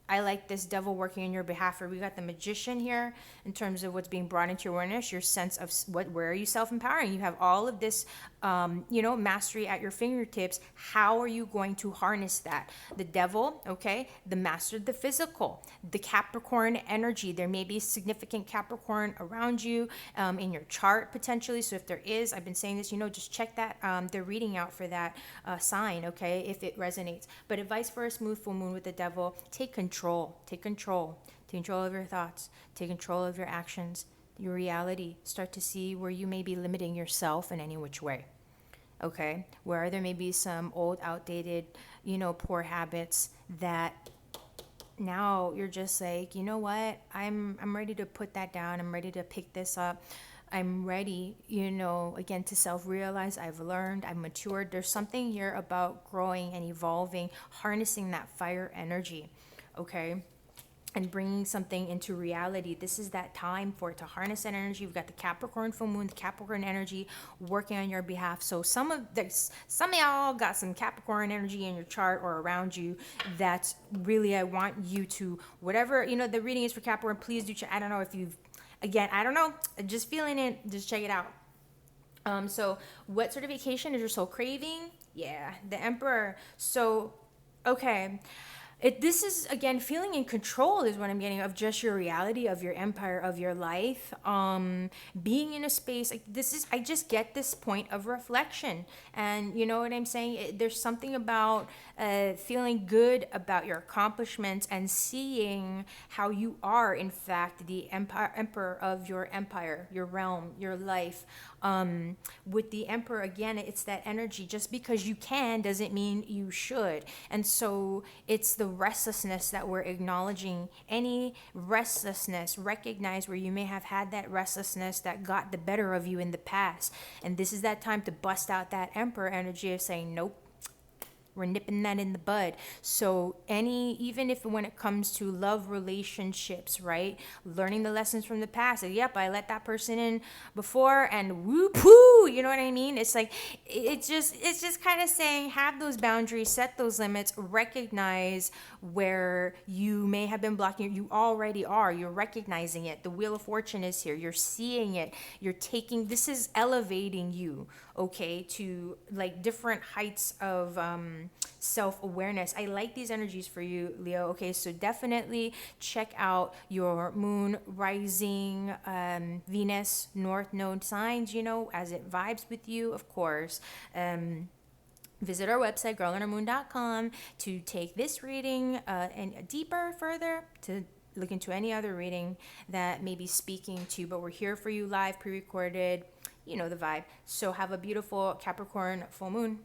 I like this devil working on your behalf. We got the Magician here in terms of what's being brought into your awareness, your sense of where are you self-empowering? You have all of this, mastery at your fingertips. How are you going to harness that? The devil, okay, the master of the physical, the Capricorn energy. There may be significant Capricorn around you in your chart potentially. So if there is, I've been saying this, just check that, the reading out for that sign, okay, if it resonates. But advice for a smooth full moon with the devil: take control of your thoughts, take control of your actions, your reality. Start to see where you may be limiting yourself in any which way. Okay, where there may be some old, outdated, poor habits that now you're just like, you know what, I'm ready to put that down. I'm ready to pick this up. I'm ready, again, to self-realize. I've learned, I've matured. There's something here about growing and evolving, harnessing that fire energy, okay? And bringing something into reality. This is that time for it to harness that energy. You've got the Capricorn full moon, the Capricorn energy working on your behalf. So some of y'all got some Capricorn energy in your chart or around you. That's really, I want you to, whatever, the reading is for Capricorn, please do check. I don't know if you've, again, I don't know, just feeling it, just check it out. So what certification is your soul craving? Yeah, the Emperor. So, okay. This is, again, feeling in control is what I'm getting of just your reality, of your empire, of your life. Being in a space like this is, I just get this point of reflection. And you know what I'm saying? There's something about feeling good about your accomplishments and seeing how you are, in fact, the emperor of your empire, your realm, your life. With the Emperor, again, it's that energy. Just because you can doesn't mean you should. And so it's the restlessness that we're acknowledging. Any restlessness, recognize where you may have had that restlessness that got the better of you in the past. And this is that time to bust out that Emperor energy of saying, nope, we're nipping that in the bud. So even if when it comes to love relationships, right? Learning the lessons from the past. Yep, I let that person in before and whoop whoo, you know what I mean? It's like, it's just kind of saying, have those boundaries, set those limits, recognize where you may have been blocking. You already are. You're recognizing it. The Wheel of Fortune is here. You're seeing it. This is elevating you, okay, to like different heights of self-awareness. I like these energies for you, Leo. Okay, so definitely check out your moon, rising, Venus, North Node signs, as it vibes with you, of course. Visit our website, girlinhermoon.com, to take this reading and deeper, further, to look into any other reading that may be speaking to you. But we're here for you live, pre-recorded, the vibe. So have a beautiful Capricorn full moon.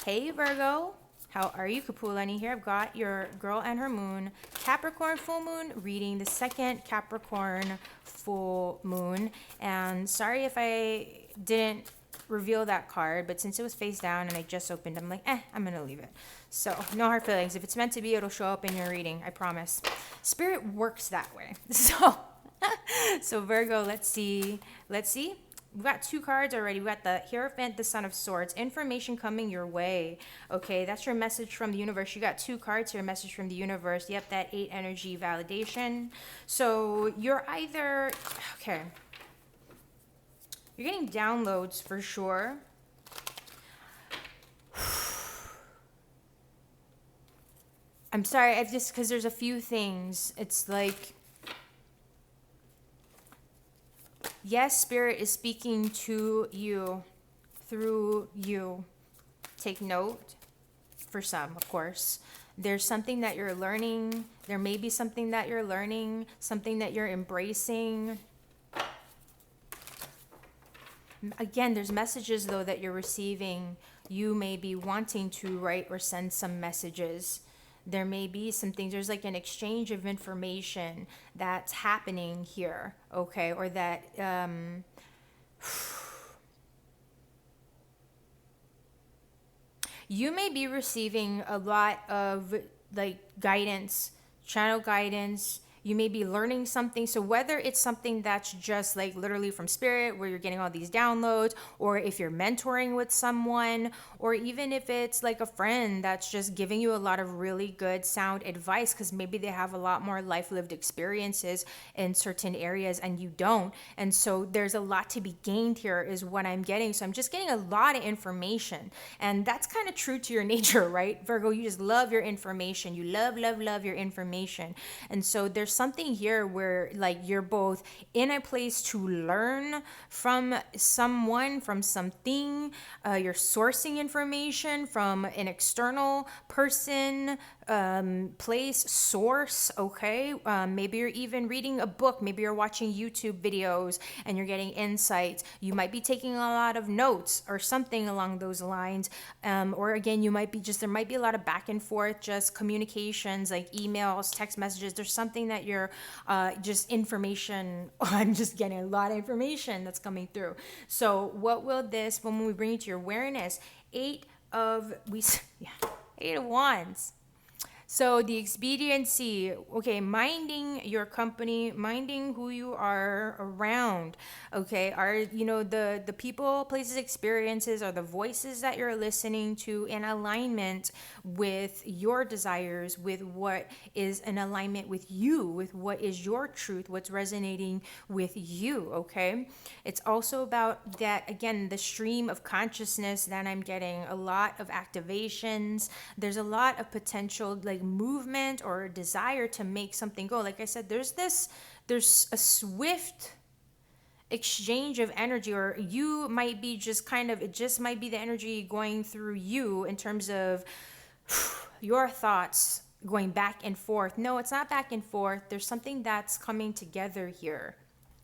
Hey Virgo, how are you? Kapualani here. I've got your girl and her moon, Capricorn full moon reading, the second Capricorn full moon. And sorry if I didn't reveal that card, but since it was face down and I just opened, I'm like, I'm gonna leave it. So no hard feelings. If it's meant to be, it'll show up in your reading, I promise. Spirit works that way. So Virgo, let's see. We've got two cards already. We got the Hierophant, the Son of Swords. Information coming your way. Okay, that's your message from the universe. You got two cards here, message from the universe. Yep, that 8 energy validation. So you're either, okay, you're getting downloads for sure. I'm sorry, I just, because there's a few things. It's like, yes, Spirit is speaking to you through you. Take note for some, of course. There's something that you're learning. There may be something that you're learning, something that you're embracing. Again, there's messages, though, that you're receiving. You may be wanting to write or send some messages. There may be some things, there's like an exchange of information that's happening here, okay? Or that, you may be receiving a lot of like guidance, channel guidance. You may be learning something. So whether it's something that's just like literally from Spirit, where you're getting all these downloads, or if you're mentoring with someone, or even if it's like a friend that's just giving you a lot of really good sound advice, because maybe they have a lot more life lived experiences in certain areas and you don't. And so there's a lot to be gained here is what I'm getting. So I'm just getting a lot of information. And that's kind of true to your nature, right? Virgo, you just love your information. You love your information. And so there's something here where like you're both in a place to learn from someone, from something. You're sourcing information from an external person, place, source, okay? Maybe you're even reading a book. Maybe you're watching YouTube videos and you're getting insights. You might be taking a lot of notes or something along those lines. Or again, you might be just, there might be a lot of back and forth, just communications, like emails, text messages. There's something that you're just information. I'm just getting a lot of information that's coming through. So what will this, when we bring it to your awareness, Eight of Wands. So the expediency, okay, minding your company, minding who you are around, okay, are, you know, the people, places, experiences, are the voices that you're listening to in alignment with your desires, with what is in alignment with you, with what is your truth, what's resonating with you, okay? It's also about that, again, the stream of consciousness that I'm getting, a lot of activations. There's a lot of potential, like, movement or desire to make something go. Like I said, there's a swift exchange of energy, or you might be just kind of, it just might be the energy going through you in terms of your thoughts going back and forth. No, it's not back and forth. There's something that's coming together here,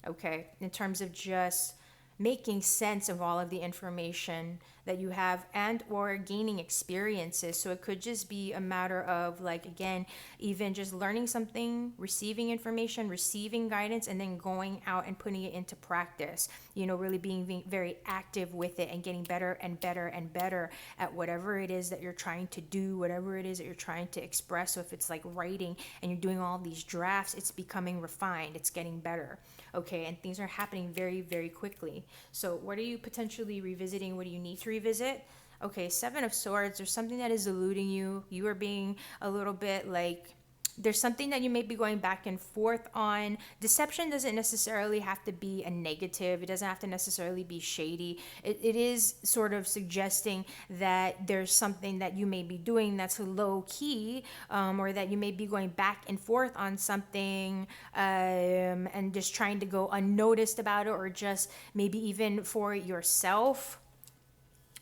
okay, in terms of just making sense of all of the information that you have and or gaining experiences. So it could just be a matter of, like, again, even just learning something, receiving information, receiving guidance, and then going out and putting it into practice, you know, really being very active with it and getting better and better and better at whatever it is that you're trying to do, whatever it is that you're trying to express. So if it's like writing and you're doing all these drafts, it's becoming refined, it's getting better, okay? And things are happening very, very quickly. So what are you potentially revisiting? What do you need to revisit? Okay, Seven of Swords. There's something that is eluding you. You are being a little bit like, there's something that you may be going back and forth on. Deception doesn't necessarily have to be a negative. It doesn't have to necessarily be shady. It is sort of suggesting that there's something that you may be doing that's low key, or that you may be going back and forth on something, and just trying to go unnoticed about it, or just maybe even for yourself.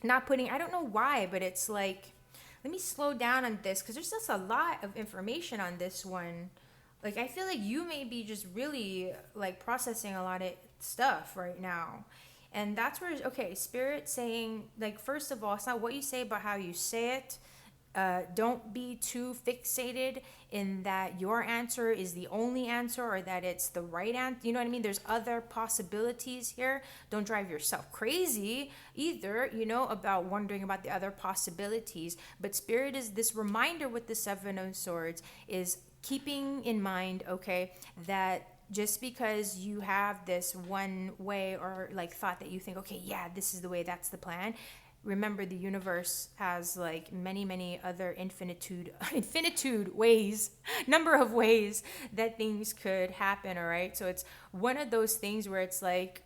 Not putting, I don't know why, but it's like, let me slow down on this because there's just a lot of information on this one. Like, I feel like you may be just really like processing a lot of stuff right now. And that's where, okay, Spirit saying, like, first of all, it's not what you say, but how you say it. Don't be too fixated in that your answer is the only answer or that it's the right answer. You know what I mean? There's other possibilities here. Don't drive yourself crazy either, you know, about wondering about the other possibilities. But Spirit is this reminder with the Seven of Swords is keeping in mind, okay, that just because you have this one way or like thought that you think, okay, yeah, this is the way, that's the plan. Remember, the universe has like many other infinitude ways, number of ways that things could happen. All right, so it's one of those things where it's like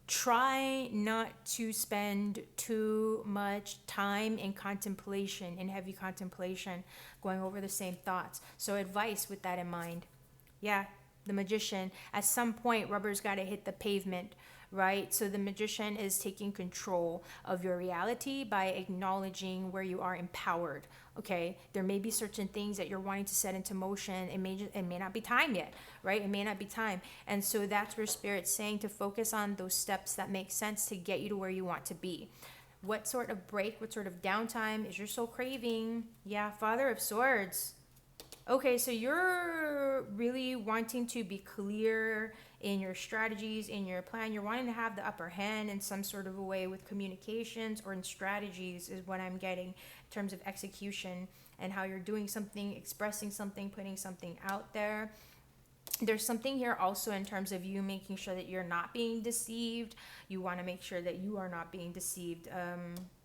try not to spend too much time in contemplation, in heavy contemplation, going over the same thoughts. So advice with that in mind. Yeah, the Magician, at some point rubber's got to hit the pavement, right? So the Magician is taking control of your reality by acknowledging where you are empowered. Okay, there may be certain things that you're wanting to set into motion. It may not be time yet, right? It may not be time. And so that's where Spirit's saying to focus on those steps that make sense to get you to where you want to be. What sort of break, what sort of downtime is your soul craving? Yeah, Father of Swords. Okay, so you're really wanting to be clear in your strategies, in your plan. You're wanting to have the upper hand in some sort of a way with communications or in strategies is what I'm getting in terms of execution and how you're doing something, expressing something, putting something out there. There's something here also in terms of you making sure that you're not being deceived. You want to make sure that you are not being deceived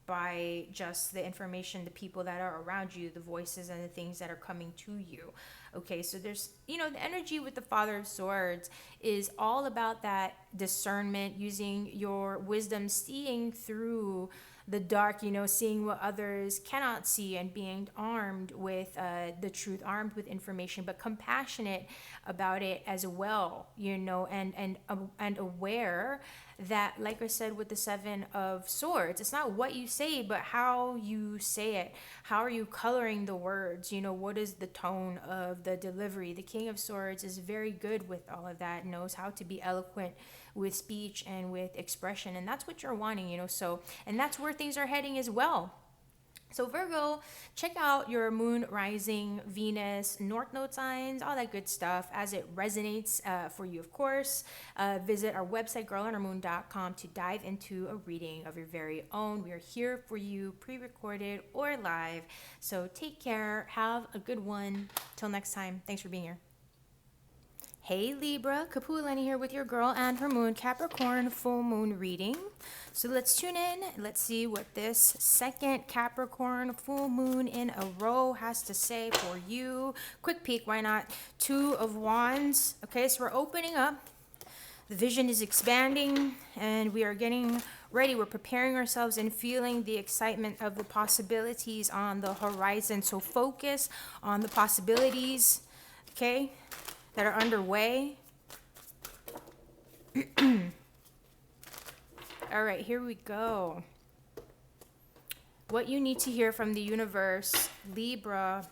by just the information, the people that are around you, the voices and the things that are coming to you. Okay, so there's, you know, the energy with the Father of Swords is all about that discernment, using your wisdom, seeing through the dark, you know, seeing what others cannot see, and being armed with the truth, armed with information, but compassionate about it as well, you know, and aware that, like I said, with the Seven of Swords, it's not what you say, but how you say it. How are you coloring the words? You know, what is the tone of the delivery? The King of Swords is very good with all of that, knows how to be eloquent with speech and with expression. And that's what you're wanting, you know, so, and that's where things are heading as well. So Virgo, check out your moon, rising, Venus, north node signs, all that good stuff as it resonates for you, of course. Visit our website, girlonhermoon.com, to dive into a reading of your very own. We are here for you, pre-recorded or live. So take care. Have a good one. Till next time. Thanks for being here. Hey Libra, Kapualani here with your girl and her moon, Capricorn full moon reading. So let's tune in. Let's see what this second Capricorn full moon in a row has to say for you. Quick peek, why not? Two of Wands. Okay, so we're opening up. The vision is expanding and we are getting ready. We're preparing ourselves and feeling the excitement of the possibilities on the horizon. So focus on the possibilities, okay, that are underway. All right, here we go. What you need to hear from the universe, Libra.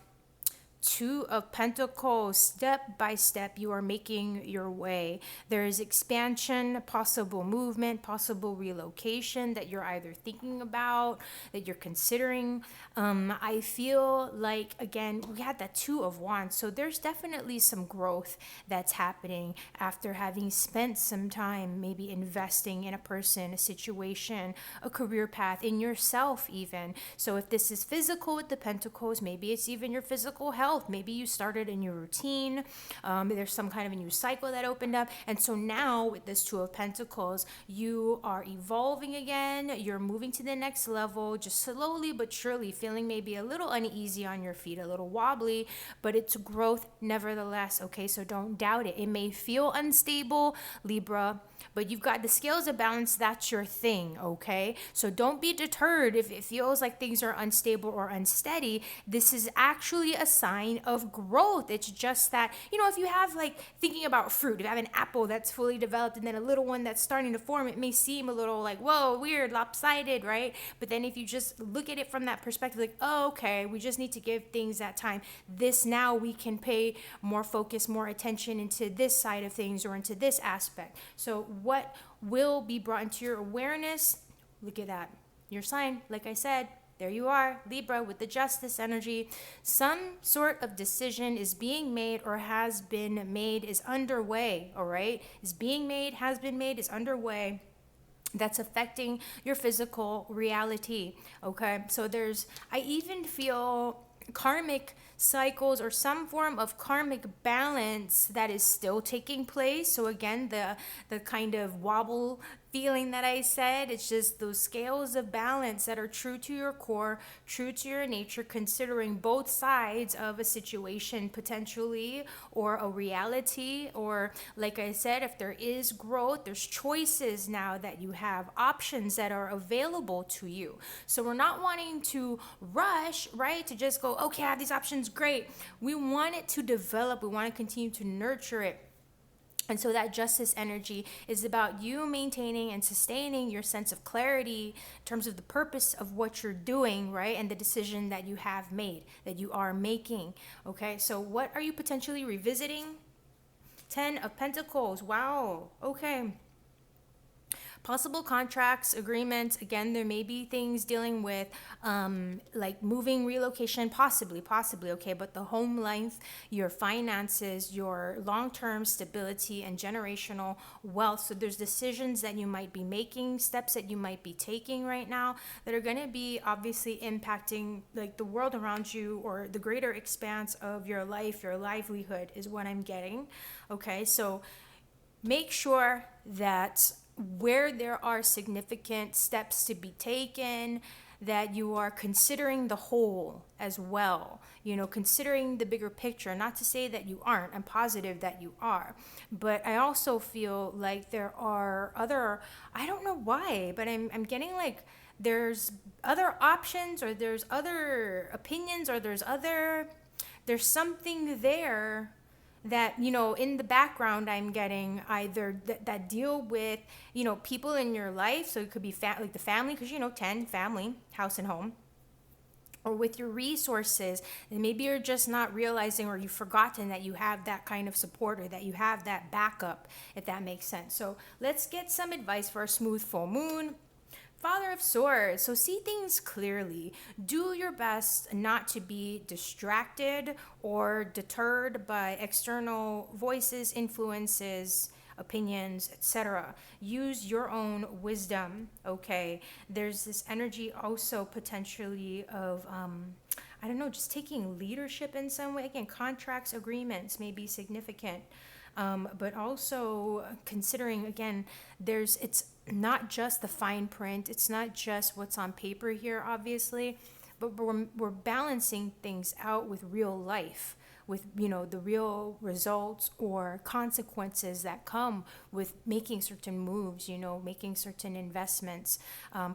Two of Pentacles, step by step, you are making your way. There is expansion, possible movement, possible relocation that you're either thinking about, that you're considering. I feel like, again, we had that Two of Wands, so there's definitely some growth that's happening after having spent some time maybe investing in a person, a situation, a career path, in yourself even. So if this is physical with the Pentacles, maybe it's even your physical health. Maybe you started in your routine. There's some kind of a new cycle that opened up. And so now with this Two of Pentacles, you are evolving again. You're moving to the next level, just slowly but surely, feeling maybe a little uneasy on your feet, a little wobbly, but it's growth nevertheless. Okay, so don't doubt it. It may feel unstable, Libra, but you've got the skills of balance. That's your thing, okay? So don't be deterred if it feels like things are unstable or unsteady. This is actually a sign of growth. It's just that, you know, if you have, like, thinking about fruit, if you have an apple that's fully developed and then a little one that's starting to form, it may seem a little like, whoa, weird, lopsided, right? But then if you just look at it from that perspective, like, oh, okay, we just need to give things that time. This now we can pay more focus, more attention into this side of things or into this aspect. So will be brought into your awareness. Look at that. Your sign, like I said, there you are, Libra, with the justice energy. Some sort of decision is being made or has been made, is underway, all right? Is being made, has been made, is underway. That's affecting your physical reality, okay? So I even feel karmic cycles or some form of karmic balance that is still taking place. So again, the kind of wobble feeling that I said, it's just those scales of balance that are true to your core, true to your nature, considering both sides of a situation potentially, or a reality, or like I said, if there is growth, there's choices now that you have, options that are available to you. So we're not wanting to rush, right, to just go, okay, I have these options, great. We want it to develop, we want to continue to nurture it. And so that justice energy is about you maintaining and sustaining your sense of clarity in terms of the purpose of what you're doing, right? And the decision that you have made, that you are making, okay? So what are you potentially revisiting? 10 of Pentacles, wow, okay. Possible contracts, agreements. Again, there may be things dealing with like moving, relocation, possibly, okay? But the home life, your finances, your long-term stability and generational wealth. So there's decisions that you might be making, steps that you might be taking right now that are going to be obviously impacting like the world around you or the greater expanse of your life, your livelihood is what I'm getting, okay? So make sure that where there are significant steps to be taken, that you are considering the whole as well, you know, considering the bigger picture. Not to say that you aren't, I'm positive that you are, but I also feel like there are other, I don't know why, but I'm getting like there's other options, or there's other opinions, or there's something there that, you know, in the background I'm getting either that deal with, you know, people in your life. So it could be like the family, because, you know, 10, family, house and home, or with your resources. And maybe you're just not realizing, or you've forgotten that you have that kind of support, or that you have that backup, if that makes sense. So let's get some advice for a smooth full moon. Father of Swords, so see things clearly. Do your best not to be distracted or deterred by external voices, influences, opinions, etc. Use your own wisdom, okay? There's this energy also potentially of, I don't know, just taking leadership in some way. Again, contracts, agreements may be significant. But also considering, again, it's not just the fine print, it's not just what's on paper here, obviously, but we're balancing things out with real life, with, you know, the real results or consequences that come with making certain moves, you know, making certain investments,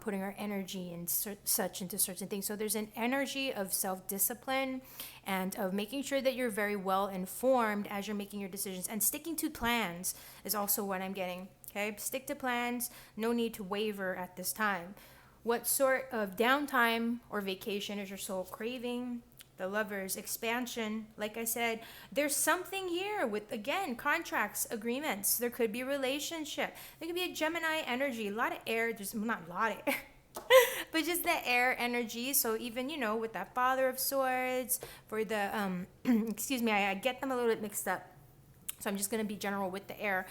putting our energy and such into certain things. So there's an energy of self-discipline and of making sure that you're very well informed as you're making your decisions, and sticking to plans is also what I'm getting. Okay, stick to plans, no need to waver at this time. What sort of downtime or vacation is your soul craving? The Lovers, expansion. Like I said, there's something here with, again, contracts, agreements. There could be a relationship. There could be a Gemini energy, a lot of air. There's not a lot of air, but just the air energy. So even, you know, with that Father of Swords, for the, excuse me, I get them a little bit mixed up. So I'm just going to be general with the air,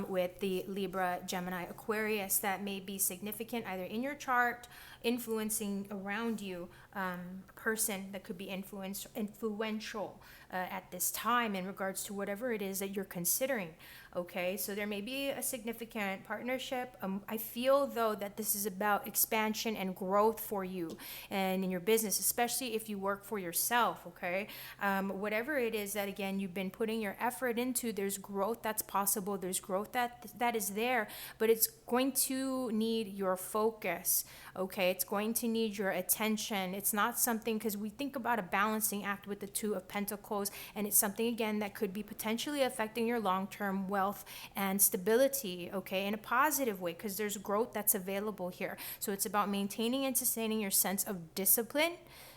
with the Libra, Gemini, Aquarius, that may be significant either in your chart, influencing around you, a person that could be influential at this time in regards to whatever it is that you're considering. Okay, so there may be a significant partnership. I feel though that this is about expansion and growth for you and in your business, especially if you work for yourself. Okay, whatever it is that, again, you've been putting your effort into, there's growth that's possible. There's growth that is there, but it's going to need your focus. Okay, it's going to need your attention. It's not something, because we think about a balancing act with the Two of Pentacles, and it's something, again, that could be potentially affecting your long-term wealth and stability, okay, in a positive way, because there's growth that's available here. So it's about maintaining and sustaining your sense of discipline,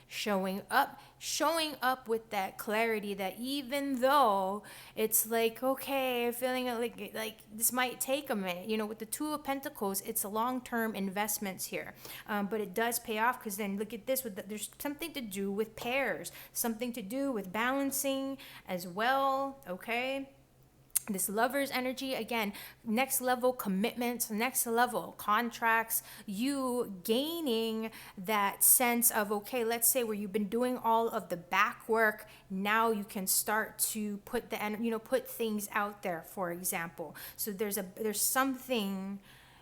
showing up with that clarity that even though it's like, okay, feeling like this might take a minute, with the Two of Pentacles, it's a long-term investments here, but it does pay off, because then look at this, there's something to do with pairs, something to do with balancing as well, okay? This Lover's energy, again, next level commitments, next level contracts, you gaining that sense of, okay, let's say where you've been doing all of the back work, now you can start to put put things out there, for example. So there's something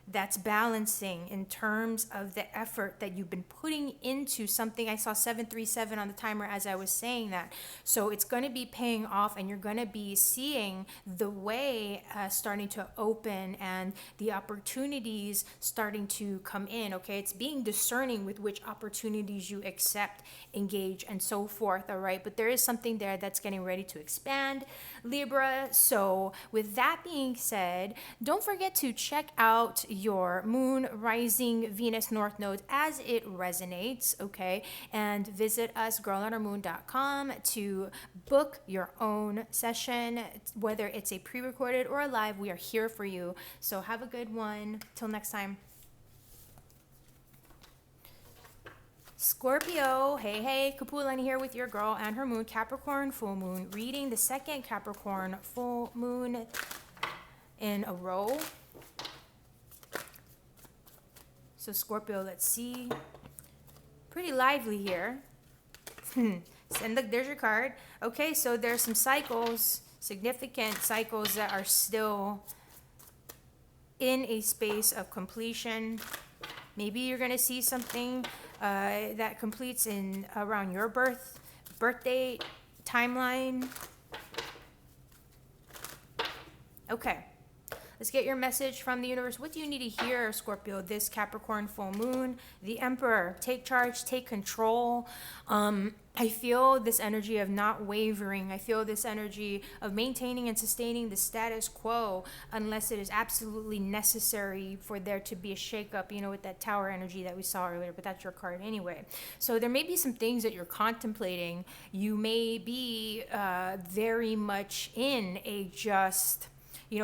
that's balancing in terms of the effort that you've been putting into something. I saw 737 on the timer as I was saying that. So it's going to be paying off, and you're going to be seeing the way starting to open and the opportunities starting to come in. Okay, it's being discerning with which opportunities you accept, engage, and so forth. All right, but there is something there that's getting ready to expand, Libra. So with that being said, don't forget to check out your moon, rising, Venus, north node as it resonates, okay? And visit us, girlonourmoon.com, to book your own session, whether it's a pre-recorded or a live. We are here for you. So have a good one. Till next time. Scorpio, hey, Kapualani here with your girl and her moon, Capricorn full moon reading, the second Capricorn full moon in a row. So Scorpio, let's see. Pretty lively here. And look, there's your card. Okay, so there's some cycles, significant cycles that are still in a space of completion. Maybe you're going to see something that completes in around your birthday timeline. Okay. Let's get your message from the universe. What do you need to hear, Scorpio, this Capricorn full moon? The Emperor, take charge, take control. I feel this energy of not wavering. I feel this energy of maintaining and sustaining the status quo unless it is absolutely necessary for there to be a shakeup, with that Tower energy that we saw earlier, but that's your card anyway. So there may be some things that you're contemplating. You may be very much in a just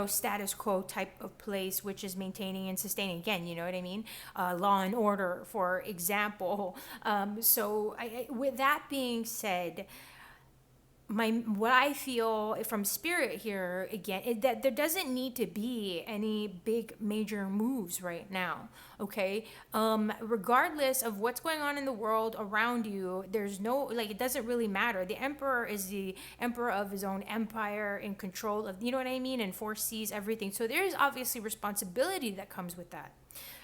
status quo type of place, which is maintaining and sustaining. Again, you know what I mean? Law and order, for example. So with that being said, what I feel from spirit here again is that there doesn't need to be any big major moves right now, okay? Regardless of what's going on in the world around you, there's no, it doesn't really matter. The Emperor is the emperor of his own empire, in control of, you know what I mean, and foresees everything. So there is obviously responsibility that comes with that.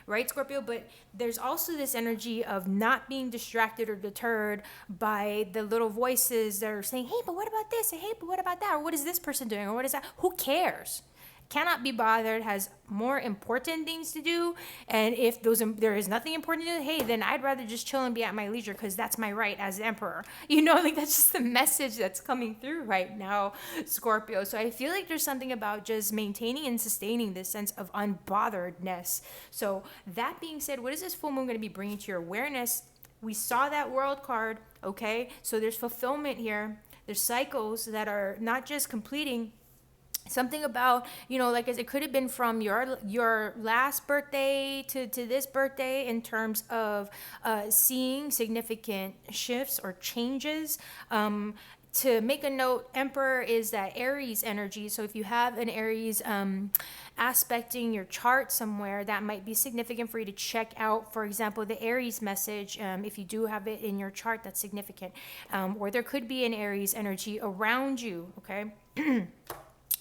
Right, Scorpio? But there's also this energy of not being distracted or deterred by the little voices that are saying, hey, but what about this? Hey, but what about that? Or what is this person doing? Or what is that? Who cares? Cannot be bothered, has more important things to do. And if there is nothing important to do, hey, then I'd rather just chill and be at my leisure, because that's my right as the Emperor. That's just the message that's coming through right now, Scorpio. So I feel like there's something about just maintaining and sustaining this sense of unbotheredness. So that being said, what is this full moon going to be bringing to your awareness? We saw that World card, okay? So there's fulfillment here. There's cycles that are not just completing. Something about, it could have been from your last birthday to this birthday in terms of seeing significant shifts or changes. To make a note, Emperor is that Aries energy. So if you have an Aries aspecting your chart somewhere, that might be significant for you to check out. For example, the Aries message, if you do have it in your chart, that's significant. Or there could be an Aries energy around you, okay?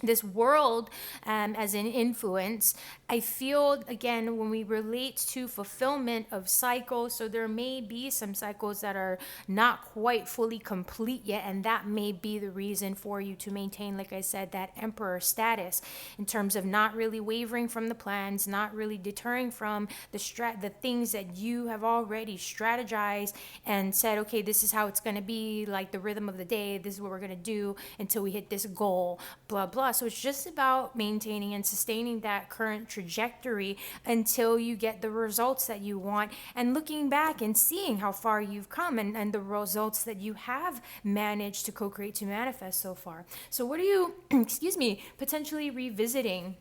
This world as an influence, I feel, again, when we relate to fulfillment of cycles, so there may be some cycles that are not quite fully complete yet, and that may be the reason for you to maintain, like I said, that Emperor status in terms of not really wavering from the plans, not really deterring from the things that you have already strategized and said, okay, this is how it's going to be, like the rhythm of the day, this is what we're going to do until we hit this goal, blah, blah. So it's just about maintaining and sustaining that current trajectory until you get the results that you want, and looking back and seeing how far you've come and the results that you have managed to co-create, to manifest so far. So what are you, excuse me, potentially revisiting?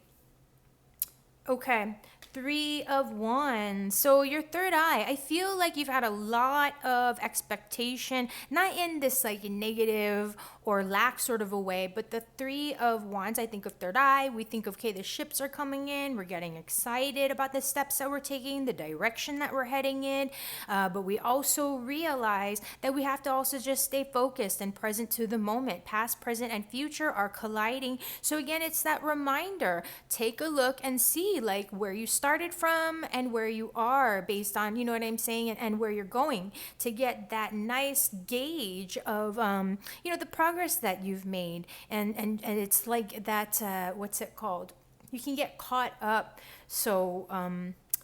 Okay, Three of Wands. So your third eye, I feel like you've had a lot of expectation, not in this like negative or lack sort of a way, but the Three of Wands, I think of third eye. We think of, okay, the ships are coming in. We're getting excited about the steps that we're taking, the direction that we're heading in. But we also realize that we have to also just stay focused and present to the moment. Past, present, and future are colliding. So again, it's that reminder. Take a look and see like where you started from and where you are based on, you know what I'm saying, and where you're going, to get that nice gauge of, you know, the progress that you've made. And it's like that, what's it called? You can get caught up. So,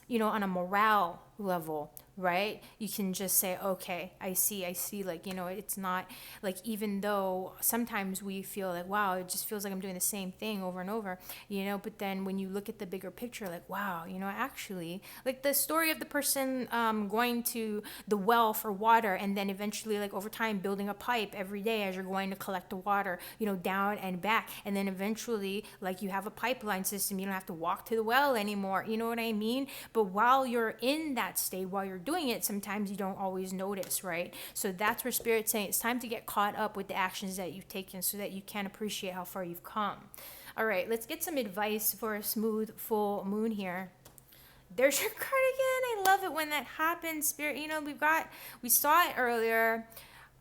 you know, on a morale level, right? You can just say, okay, I see, like, you know, it's not like, even though sometimes we feel like, wow, it just feels like I'm doing the same thing over and over, you know, but then when you look at the bigger picture, like, wow, you know, actually, like the story of the person going to the well for water, and then eventually, like, over time, building a pipe every day as you're going to collect the water, you know, down and back, and then eventually, like, you have a pipeline system, you don't have to walk to the well anymore, you know what I mean? But while you're in that state, while you're doing it, sometimes you don't always notice, right? So that's where Spirit's saying it's time to get caught up with the actions that you've taken so that you can appreciate how far you've come. All right, let's get some advice for a smooth full moon here. There's your card again. I love it when that happens, Spirit. You know, we saw it earlier.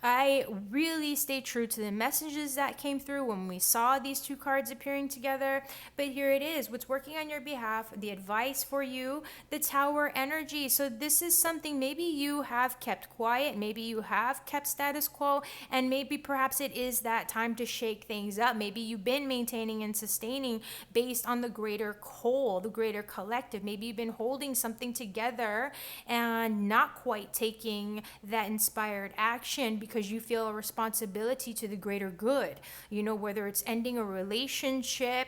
I really stayed true to the messages that came through when we saw these two cards appearing together. But here it is, what's working on your behalf, the advice for you, the Tower energy. So this is something maybe you have kept quiet, maybe you have kept status quo, and maybe perhaps it is that time to shake things up. Maybe you've been maintaining and sustaining based on the greater whole, the greater collective. Maybe you've been holding something together and not quite taking that inspired action because you feel a responsibility to the greater good. You know, whether it's ending a relationship,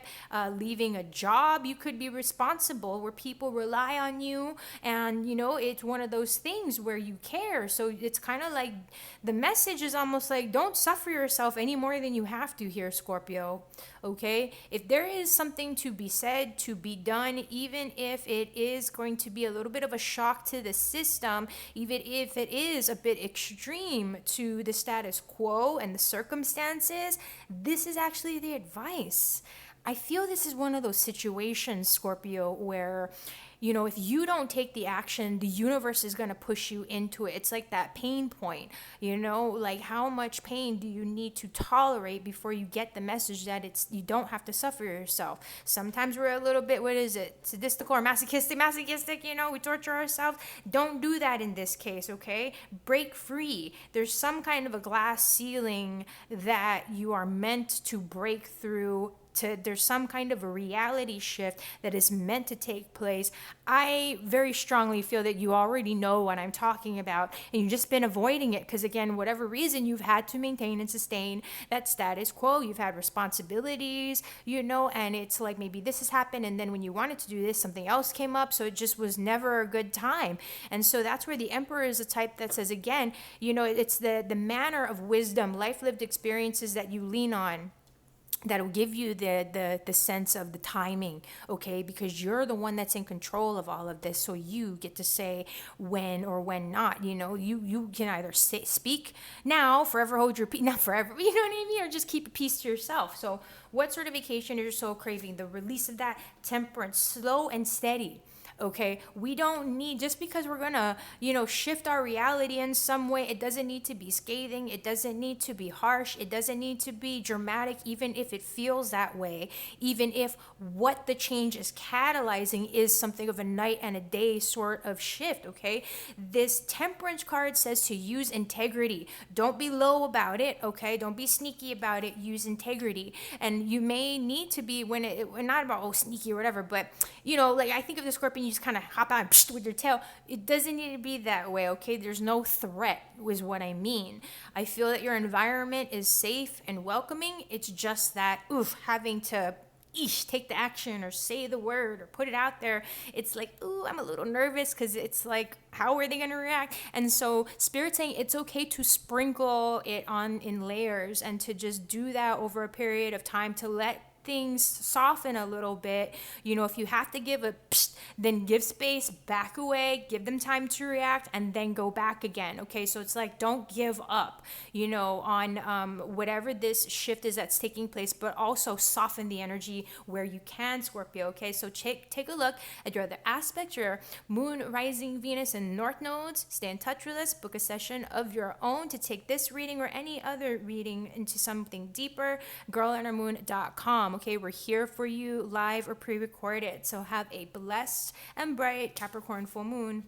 leaving a job, you could be responsible where people rely on you. And, you know, it's one of those things where you care. So it's kind of like the message is almost like, don't suffer yourself any more than you have to here, Scorpio. Okay? If there is something to be said, to be done, even if it is going to be a little bit of a shock to the system, even if it is a bit extreme to the status quo and the circumstances, this is actually the advice. I feel this is one of those situations, Scorpio, where, you know, if you don't take the action, the universe is going to push you into it. It's like that pain point, you know, like how much pain do you need to tolerate before you get the message that you don't have to suffer yourself. Sometimes we're a little bit, what is it, sadistical or masochistic, you know, we torture ourselves. Don't do that in this case, okay? Break free. There's some kind of a glass ceiling that you are meant to break through. There's some kind of a reality shift that is meant to take place. I very strongly feel that you already know what I'm talking about, and you've just been avoiding it because, again, whatever reason, you've had to maintain and sustain that status quo. You've had responsibilities, you know, and it's like maybe this has happened, and then when you wanted to do this, something else came up, so it just was never a good time. And so that's where the Emperor is a type that says, again, you know, it's the manner of wisdom, life lived experiences that you lean on, that'll give you the sense of the timing, okay? Because you're the one that's in control of all of this, so you get to say when or when not, you know? You can either speak now, forever hold your peace, not forever, you know what I mean? Or just keep a peace to yourself. So what sort of vacation is your soul craving? The release of that temperance, slow and steady. Okay, we don't need, just because we're gonna, you know, shift our reality in some way, it doesn't need to be scathing, it doesn't need to be harsh, it doesn't need to be dramatic, even if it feels that way, even if what the change is catalyzing is something of a night and a day sort of shift, okay? This temperance card says to use integrity. Don't be low about it, okay? Don't be sneaky about it, use integrity. And you may need to be, when not about, oh, sneaky or whatever, but, you know, like I think of the Scorpion, you just kind of hop on with your tail. It doesn't need to be that way, okay? There's no threat, is what I mean. I feel that your environment is safe and welcoming. It's just that, having to take the action or say the word or put it out there. It's like, ooh, I'm a little nervous because it's like, how are they going to react? And so Spirit's saying it's okay to sprinkle it on in layers and to just do that over a period of time to let things soften a little bit. You know, if you have to give a psst, then give space, back away, give them time to react, and then go back again. Okay, so it's like, don't give up, you know, on whatever this shift is that's taking place, but also soften the energy where you can, Scorpio. Okay, so take a look at your other aspects, your moon, rising, Venus, and north nodes. Stay in touch with us. Book a session of your own to take this reading or any other reading into something deeper. girlandhermoon.com. Okay, we're here for you live or pre-recorded. So have a blessed and bright Capricorn full moon.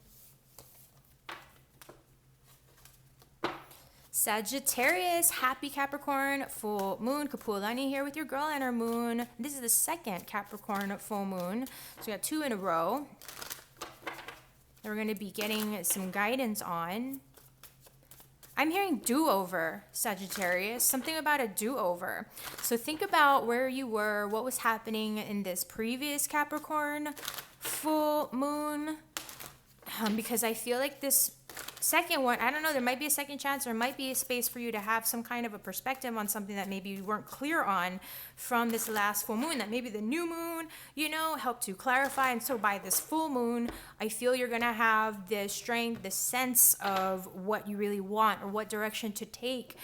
Sagittarius, happy Capricorn full moon. Kapualani here with your girl and her moon. This is the second Capricorn full moon. So we got 2 in a row that we're going to be getting some guidance on. I'm hearing do-over, Sagittarius, something about a do-over. So think about where you were, what was happening in this previous Capricorn full moon, because I feel like this second one, I don't know, there might be a second chance, or might be a space for you to have some kind of a perspective on something that maybe you weren't clear on from this last full moon, that maybe the new moon, you know, helped to clarify. And so by this full moon, I feel you're going to have the strength, the sense of what you really want or what direction to take.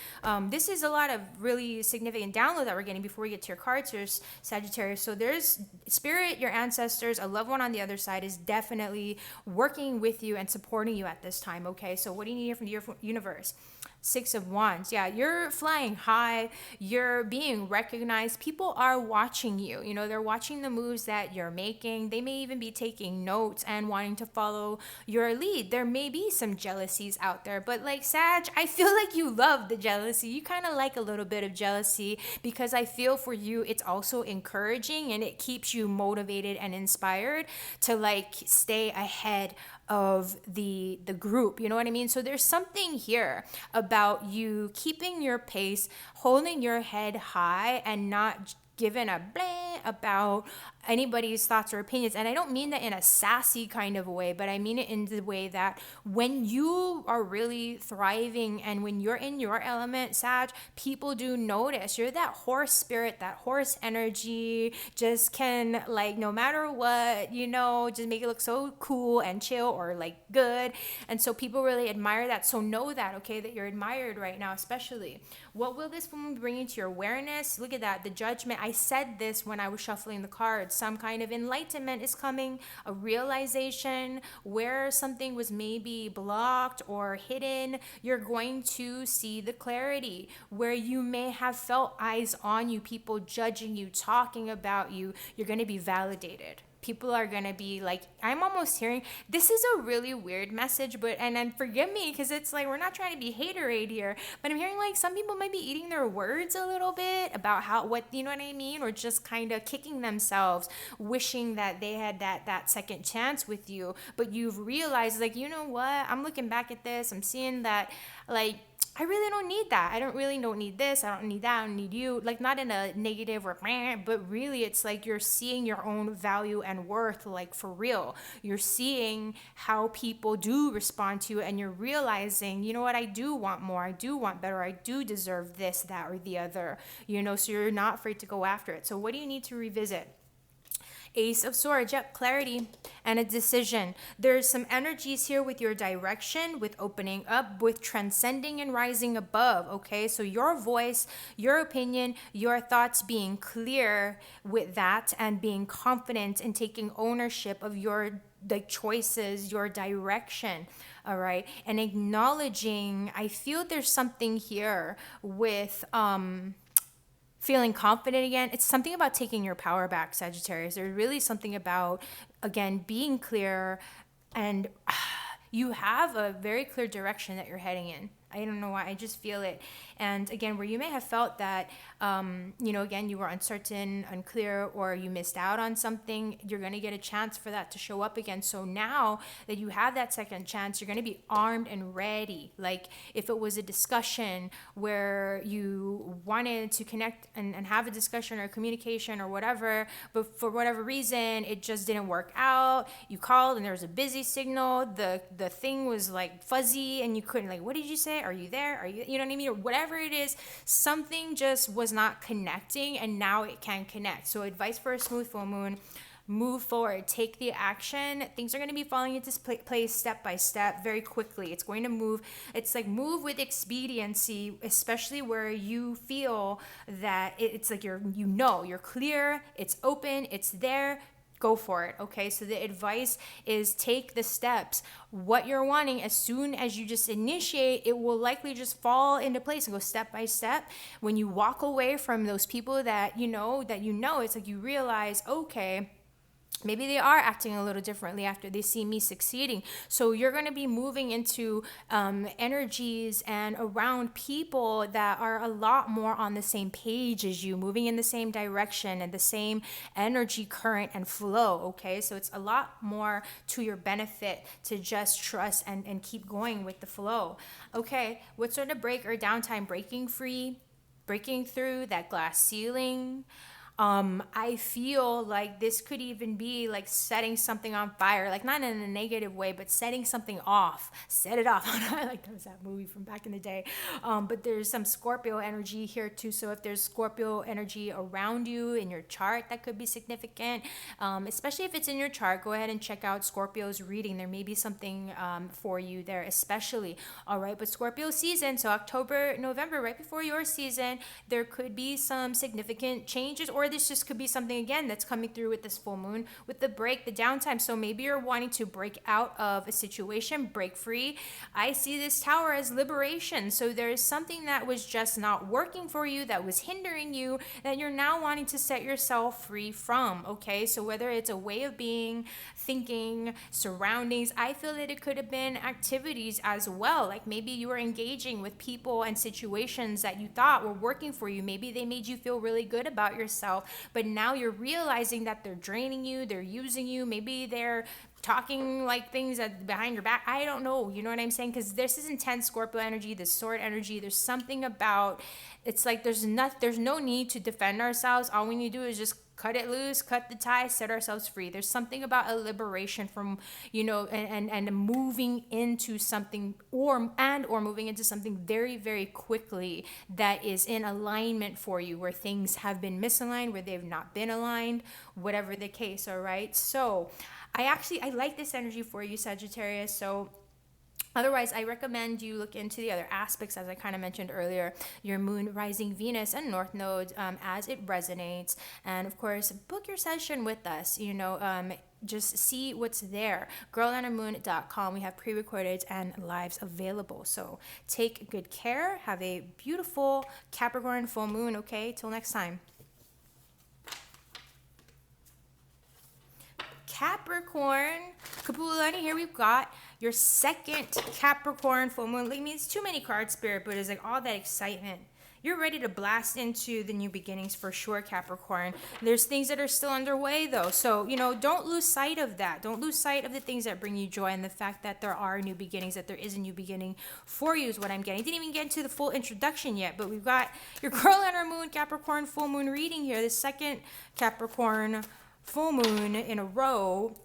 This is a lot of really significant download that we're getting before we get to your cards here, Sagittarius. So there's spirit, your ancestors, a loved one on the other side is definitely working with you and supporting you at this time. Okay, so what do you need here from the universe? 6 of Wands. Yeah, you're flying high. You're being recognized. People are watching you. You know, they're watching the moves that you're making. They may even be taking notes and wanting to follow your lead. There may be some jealousies out there, but like Sag, I feel like you love the jealousy. You kind of like a little bit of jealousy because I feel for you, it's also encouraging and it keeps you motivated and inspired to like stay ahead of the group, you know what I mean? So there's something here about you keeping your pace, holding your head high, and not giving a blah about anybody's thoughts or opinions. And I don't mean that in a sassy kind of way, but I mean it in the way that when you are really thriving and when you're in your element, Sag, people do notice. You're that horse spirit, that horse energy, just can like, no matter what, you know, just make it look so cool and chill or like good. And so people really admire that. So know that, okay, that you're admired right now, especially. What will this woman bring into your awareness? Look at that, the judgment. I said this when I was shuffling the cards. Some kind of enlightenment is coming, a realization where something was maybe blocked or hidden. You're going to see the clarity where you may have felt eyes on you, people judging you, talking about you. You're going to be validated. People are going to be like, I'm almost hearing, this is a really weird message, but, and then forgive me, because it's like, we're not trying to be haterade here, but I'm hearing like some people might be eating their words a little bit about how, what, you know what I mean? Or just kind of kicking themselves, wishing that they had that second chance with you, but you've realized like, you know what? I'm looking back at this, I'm seeing that like, I really don't need that. I don't need this. I don't need that. I don't need you. Like, not in a negative or, but really it's like you're seeing your own value and worth, like for real. You're seeing how people do respond to you and you're realizing, you know what, I do want more. I do want better. I do deserve this, that, or the other, you know, so you're not afraid to go after it. So what do you need to revisit? Ace of Swords, yep, clarity and a decision. There's some energies here with your direction, with opening up, with transcending and rising above, okay? So your voice, your opinion, your thoughts being clear with that and being confident and taking ownership of your choices, your direction, all right? And acknowledging, I feel there's something here with, feeling confident again. It's something about taking your power back, Sagittarius. There's really something about, again, being clear, and you have a very clear direction that you're heading in. I don't know why, I just feel it. And again, where you may have felt that, again, you were uncertain, unclear, or you missed out on something, you're going to get a chance for that to show up again. So now that you have that second chance, you're going to be armed and ready. Like if it was a discussion where you wanted to connect and have a discussion or communication or whatever, but for whatever reason, it just didn't work out. You called and there was a busy signal. The thing was like fuzzy and you couldn't, like, what did you say? Are you there? Are you know what I mean? Or whatever it is, something just was not connecting and now it can connect. So advice for a smooth full moon: move forward, take the action. Things are going to be falling into place step by step very quickly. It's going to move. It's like move with expediency, especially where you feel that it's like you're clear, it's open, it's there. Go for it. Okay. So the advice is take the steps. What you're wanting, as soon as you just initiate, it will likely just fall into place and go step by step. When you walk away from those people that it's like you realize, okay, maybe they are acting a little differently after they see me succeeding. So you're going to be moving into energies and around people that are a lot more on the same page as you, moving in the same direction and the same energy current and flow. Okay, so it's a lot more to your benefit to just trust and keep going with the flow. Okay, what sort of break or downtime? Breaking free, breaking through that glass ceiling. I feel like this could even be like setting something on fire, like not in a negative way, but setting something off, set it off. Like that was that movie from back in the day. But there's some Scorpio energy here too. So if there's Scorpio energy around you in your chart, that could be significant. Especially if it's in your chart, go ahead and check out Scorpio's reading. There may be something for you there, especially. All right. But Scorpio season, so October, November, right before your season, there could be some significant changes, or this just could be something again that's coming through with this full moon, with the break, the downtime. So maybe you're wanting to break out of a situation, break free. I see this tower as liberation. So there's something that was just not working for you, that was hindering you, that you're now wanting to set yourself free from. Okay, so whether it's a way of being, thinking, surroundings, I feel that it could have been activities as well. Like maybe you were engaging with people and situations that you thought were working for you. Maybe they made you feel really good about yourself, but now you're realizing that they're draining you, they're using you, maybe they're talking like things behind your back. I don't know, you know what I'm saying? Because this is intense Scorpio energy, this sword energy. There's something about, it's like there's no need to defend ourselves. All we need to do is just cut it loose, cut the tie, set ourselves free. There's something about a liberation from, and moving into something or moving into something very, very quickly that is in alignment for you, where things have been misaligned, where they've not been aligned, whatever the case. All right. So I like this energy for you, Sagittarius. So otherwise, I recommend you look into the other aspects, as I kind of mentioned earlier, your moon, rising Venus, and north nodes as it resonates. And of course, book your session with us, just see what's there. girlandourmoon.com. We have pre-recorded and lives available. So take good care. Have a beautiful Capricorn full moon. Okay, till next time. Capricorn, Kapualani, here we've got your second Capricorn full moon. I mean, it's too many cards, Spirit, but it's like all that excitement. You're ready to blast into the new beginnings for sure, Capricorn. There's things that are still underway, though. So, don't lose sight of that. Don't lose sight of the things that bring you joy and the fact that there are new beginnings, that there is a new beginning for you is what I'm getting. I didn't even get into the full introduction yet, but we've got your girl and her moon, Capricorn full moon reading here. The second Capricorn full moon in a row.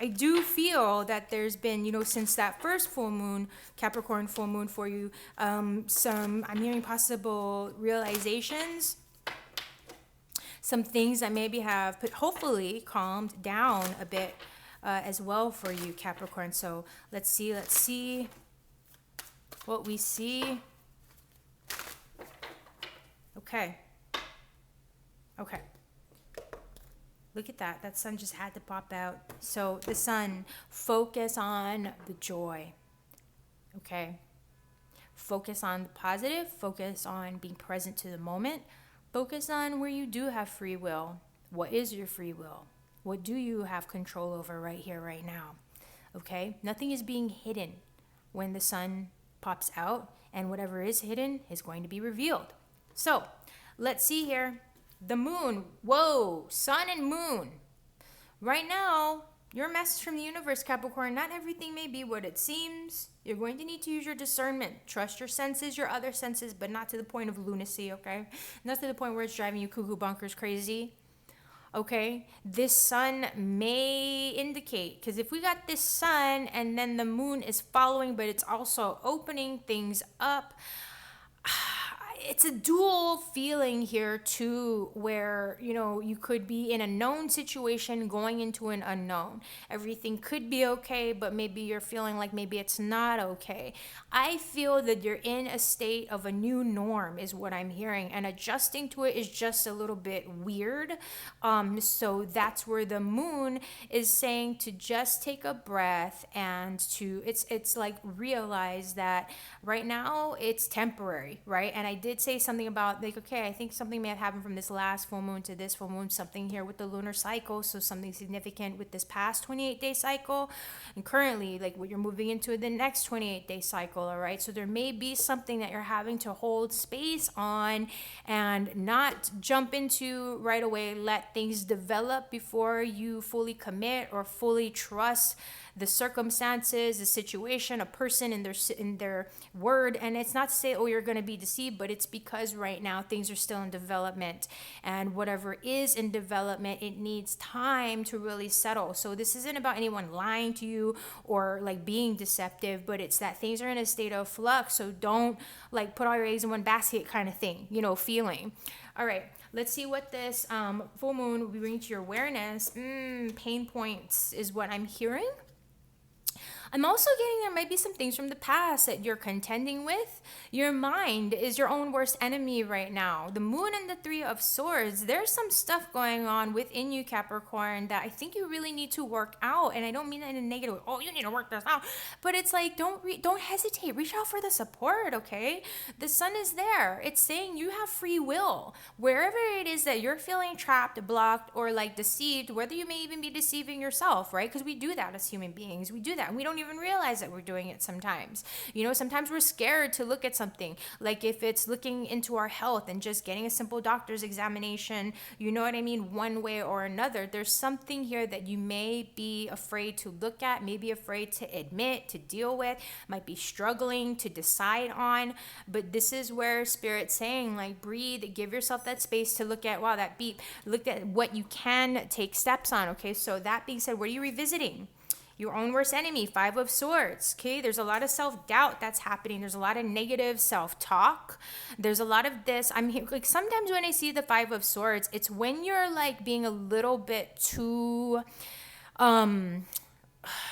I do feel that there's been, since that first full moon, Capricorn full moon for you, I'm hearing possible realizations, some things that maybe have hopefully calmed down a bit as well for you, Capricorn. So let's see what we see. Okay. Look at that. That sun just had to pop out. So the sun, focus on the joy. Okay. Focus on the positive. Focus on being present to the moment. Focus on where you do have free will. What is your free will? What do you have control over right here, right now? Okay. Nothing is being hidden when the sun pops out. and whatever is hidden is going to be revealed. So let's see here. The moon, whoa, sun and moon. Right now, your message from the universe, Capricorn, not everything may be what it seems. You're going to need to use your discernment. Trust your senses, your other senses, but not to the point of lunacy, okay? Not to the point where it's driving you cuckoo bunkers crazy. Okay, this sun may indicate, because if we got this sun and then the moon is following, but it's also opening things up, it's a dual feeling here too, where, you know, you could be in a known situation going into an unknown. Everything could be okay, but maybe you're feeling like maybe it's not okay. I feel that you're in a state of a new norm is what I'm hearing, and adjusting to it is just a little bit weird. So that's where the moon is saying to just take a breath and to it's like realize that right now it's temporary, right? And I did say something about like, okay, I think something may have happened from this last full moon to this full moon, something here with the lunar cycle, so something significant with this past 28-day cycle, and currently like what you're moving into the next 28-day cycle. All right, so there may be something that you're having to hold space on and not jump into right away. Let things develop before you fully commit or fully trust the circumstances, the situation, a person in their word. And it's not to say, oh, you're going to be deceived, but it's because right now things are still in development, and whatever is in development, it needs time to really settle. So this isn't about anyone lying to you or like being deceptive, but it's that things are in a state of flux. So don't like put all your eggs in one basket kind of thing, you know, feeling. All right, let's see what this full moon will be bringing to your awareness. Pain points is what I'm hearing. I'm also getting there might be some things from the past that you're contending with. Your mind is your own worst enemy right now. The moon and the Three of Swords, there's some stuff going on within you, Capricorn, that I think you really need to work out. And I don't mean that in a negative way. Oh, you need to work this out. But it's like, don't hesitate. Reach out for the support, okay? The sun is there. It's saying you have free will. Wherever it is that you're feeling trapped, blocked, or like deceived, whether you may even be deceiving yourself, right? Because we do that as human beings. We do that. And we don't even realize that we're doing it sometimes. You know, sometimes we're scared to look at something, like if it's looking into our health and just getting a simple doctor's examination, you know what I mean, one way or another. There's something here that you may be afraid to look at, maybe afraid to admit, to deal with, might be struggling to decide on. But this is where Spirit's saying, like, breathe, give yourself that space to look at, wow, that beep, look at what you can take steps on. Okay, so that being said, what are you revisiting? Your own worst enemy, Five of Swords. Okay, there's a lot of self-doubt that's happening. There's a lot of negative self-talk. There's a lot of this. I'm here, like, sometimes when I see the Five of Swords, it's when you're like being a little bit too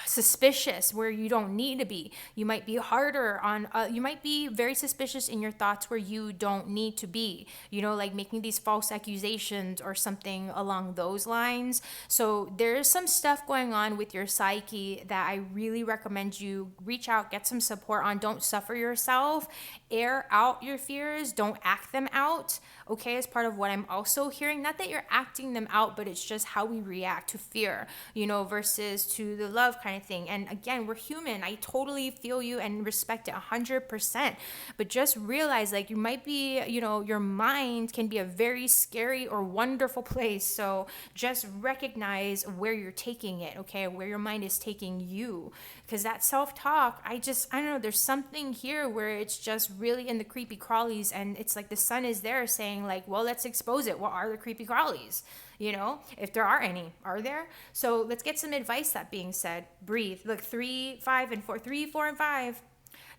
suspicious where you don't need to be. You might be harder on you might be very suspicious in your thoughts where you don't need to be, you know, like making these false accusations or something along those lines. So there's some stuff going on with your psyche that I really recommend you reach out, get some support on. Don't suffer yourself, air out your fears, don't act them out, okay? As part of what I'm also hearing, not that you're acting them out, but it's just how we react to fear, you know, versus to the love kind of thing. And again, we're human. I totally feel you and respect it 100%. But just realize, like, you might be, you know, your mind can be a very scary or wonderful place. So just recognize where you're taking it, okay? Where your mind is taking you. Because that self-talk, I don't know, there's something here where it's just really in the creepy crawlies, and it's like the sun is there saying, like, well, let's expose it. What are the creepy crawlies? You know, if there are any, are there? So let's get some advice. That being said, breathe. Look, 3, 5, and 4, 3, 4, and 5.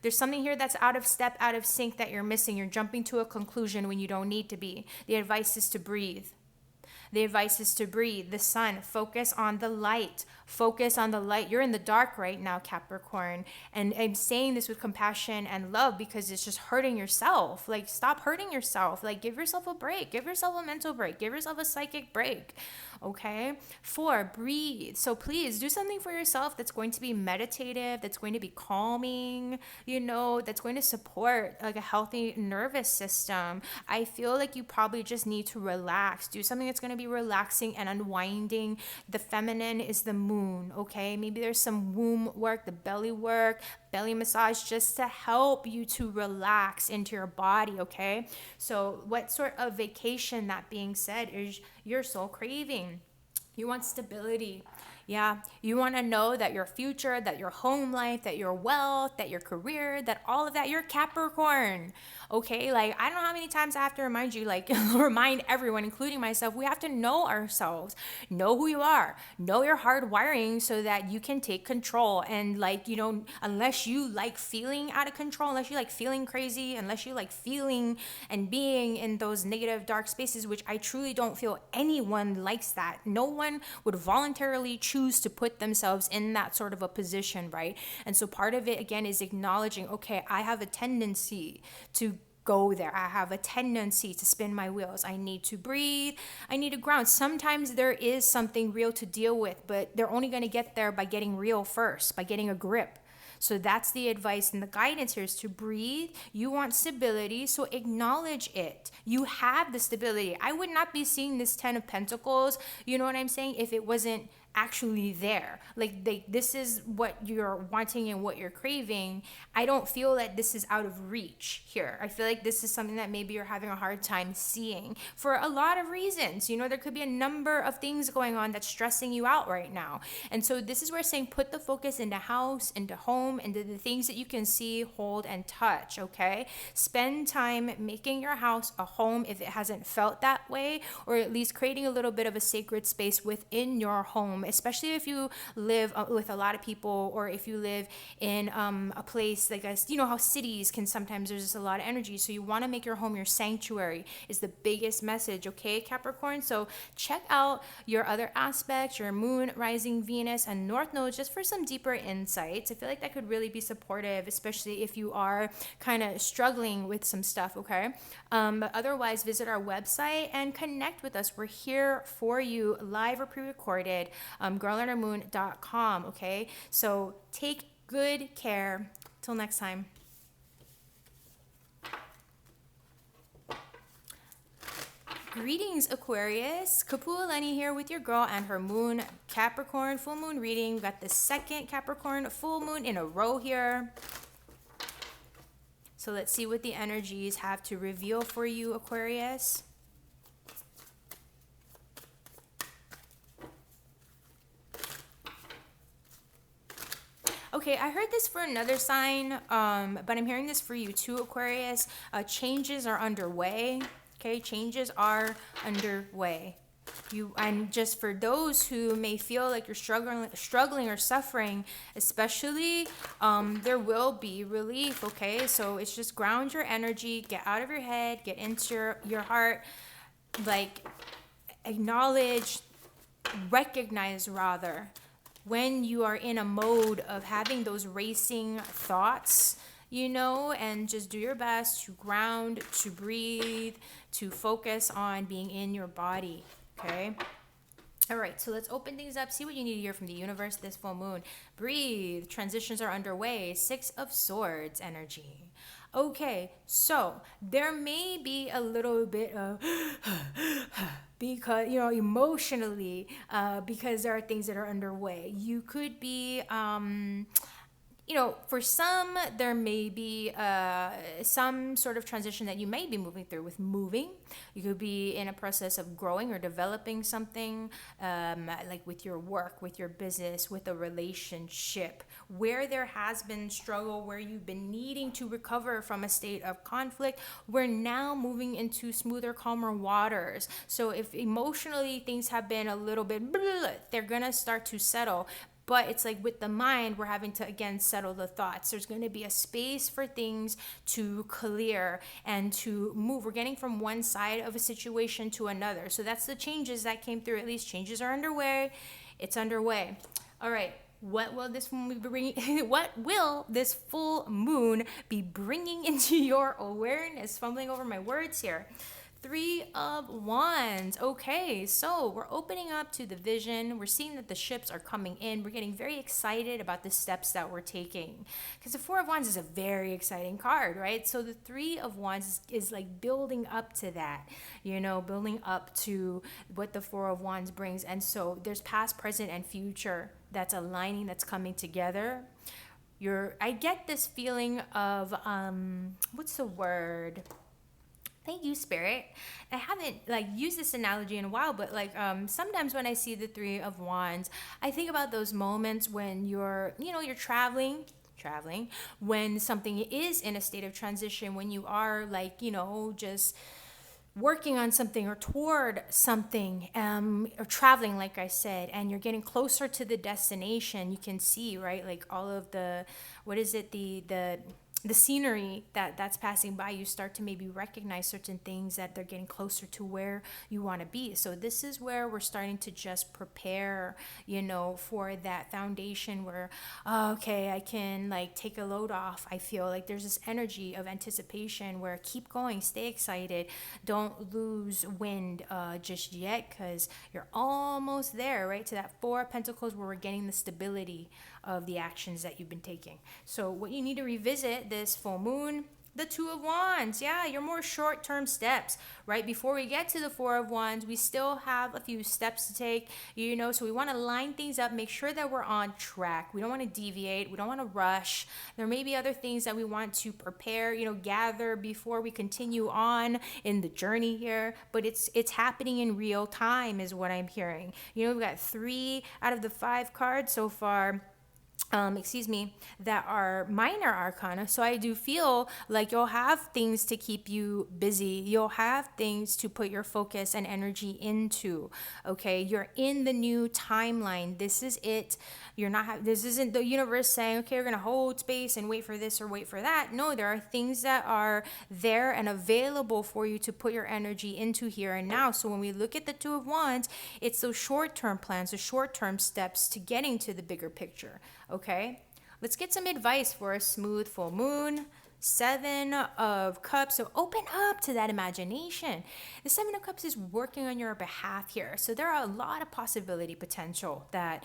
There's something here that's out of step, out of sync that you're missing. You're jumping to a conclusion when you don't need to be. The advice is to breathe. The advice is to breathe. The sun, focus on the light. Focus on the light. You're in the dark right now, Capricorn. And I'm saying this with compassion and love because it's just hurting yourself. Like, stop hurting yourself. Like, give yourself a break. Give yourself a mental break. Give yourself a psychic break. Okay? 4, breathe. So please do something for yourself that's going to be meditative, that's going to be calming, you know, that's going to support like a healthy nervous system. I feel like you probably just need to relax. Do something that's going to be relaxing and unwinding. The feminine is the moon. moon, okay? Maybe there's some womb work, the belly work, belly massage, just to help you to relax into your body, okay? So what sort of vacation, that being said, is your soul craving? You want stability. Yeah, you want to know that your future, that your home life, that your wealth, that your career, that all of that, you're Capricorn. Okay, like I don't know how many times I have to remind you, like remind everyone, including myself, we have to know ourselves, know who you are, know your hard wiring so that you can take control. And like, you know, unless you like feeling out of control, unless you like feeling crazy, unless you like feeling and being in those negative dark spaces, which I truly don't feel anyone likes that. No one would voluntarily choose to put themselves in that sort of a position, right? And so part of it again is acknowledging, okay, I have a tendency to go there. I have a tendency to spin my wheels. I need to breathe. I need to ground. Sometimes there is something real to deal with, but they're only going to get there by getting real first, by getting a grip. So that's the advice and the guidance here is to breathe. You want stability, so acknowledge it. You have the stability. I would not be seeing this 10 of Pentacles, you know what I'm saying, if it wasn't actually there. Like this is what you're wanting and what you're craving. I don't feel that this is out of reach here. I feel like this is something that maybe you're having a hard time seeing for a lot of reasons. You know, there could be a number of things going on that's stressing you out right now. And so this is where saying put the focus into house, into home, into the things that you can see, hold, and touch, okay? Spend time making your house a home if it hasn't felt that way, or at least creating a little bit of a sacred space within your home, especially if you live with a lot of people, or if you live in a place like you know how cities can sometimes, there's just a lot of energy. So you want to make your home your sanctuary is the biggest message, okay, Capricorn? So check out your other aspects, your moon, rising, Venus, and north node, just for some deeper insights. I feel like that could really be supportive, especially if you are kind of struggling with some stuff, okay? But otherwise, visit our website and connect with us. We're here for you, live or pre-recorded. Girlandhermoon.com, okay? So take good care. Till next time. Greetings, Aquarius. Kapualani here with your girl and her moon, Capricorn full moon reading. We got the second Capricorn full moon in a row here. So let's see what the energies have to reveal for you, Aquarius. Okay, I heard this for another sign, but I'm hearing this for you too, Aquarius. Changes are underway. Okay, changes are underway. And just for those who may feel like you're struggling or suffering, especially, there will be relief. Okay, so it's just ground your energy, get out of your head, get into your heart, like acknowledge, recognize rather, when you are in a mode of having those racing thoughts, you know, and just do your best to ground, to breathe, to focus on being in your body, okay? All right, so let's open things up, see what you need to hear from the universe this full moon. Breathe, transitions are underway, 6 of Swords energy. Okay, so there may be a little bit of because, you know, emotionally, because there are things that are underway. You could be, you know, for some, there may be some sort of transition that you may be moving through with moving. You could be in a process of growing or developing something, like with your work, with your business, with a relationship, where there has been struggle, where you've been needing to recover from a state of conflict. We're now moving into smoother, calmer waters. So if emotionally things have been a little bit, they're going to start to settle. But it's like with the mind, we're having to, again, settle the thoughts. There's going to be a space for things to clear and to move. We're getting from one side of a situation to another. So that's the changes that came through. At least changes are underway. It's underway. All right. What will this full moon be bringing? What will this full moon be bringing into your awareness? Fumbling over my words here. 3 of Wands. Okay, so we're opening up to the vision. We're seeing that the ships are coming in. We're getting very excited about the steps that we're taking. Because the 4 of Wands is a very exciting card, right? So the 3 of Wands is like building up to that, you know, building up to what the 4 of Wands brings. And so there's past, present, and future that's aligning, that's coming together. I get this feeling of, what's the word? Thank you, Spirit. I haven't like used this analogy in a while, but like sometimes when I see the Three of Wands, I think about those moments when you're traveling, when something is in a state of transition, when you are like, just working on something or toward something, or traveling, like I said, and you're getting closer to the destination. You can see, right, like all of the, what is it, the scenery that's passing by. You start to maybe recognize certain things that they're getting closer to where you want to be. So this is where we're starting to just prepare, for that foundation where, okay, I can like take a load off. I feel like there's this energy of anticipation where keep going, stay excited, don't lose wind just yet, because you're almost there, right, to that Four of Pentacles where we're getting the stability of the actions that you've been taking. So what you need to revisit this full moon, the Two of Wands. Yeah, your more short-term steps, right? Before we get to the Four of Wands, we still have a few steps to take, so we want to line things up, make sure that we're on track. We don't want to deviate. We don't want to rush. There may be other things that we want to prepare, gather before we continue on in the journey here, but it's happening in real time is what I'm hearing. We've got 3 out of the 5 cards so far, that are minor arcana. So I do feel like you'll have things to keep you busy. You'll have things to put your focus and energy into. Okay, you're in the new timeline. This is it. This isn't the universe saying, okay, we're gonna hold space and wait for this or wait for that. No, there are things that are there and available for you to put your energy into here and now. So when we look at the Two of Wands, it's those short-term plans, the short-term steps to getting to the bigger picture. Okay, let's get some advice for a smooth full moon. 7 of Cups. So open up to that imagination. The 7 of Cups is working on your behalf here. So there are a lot of possibility potential that,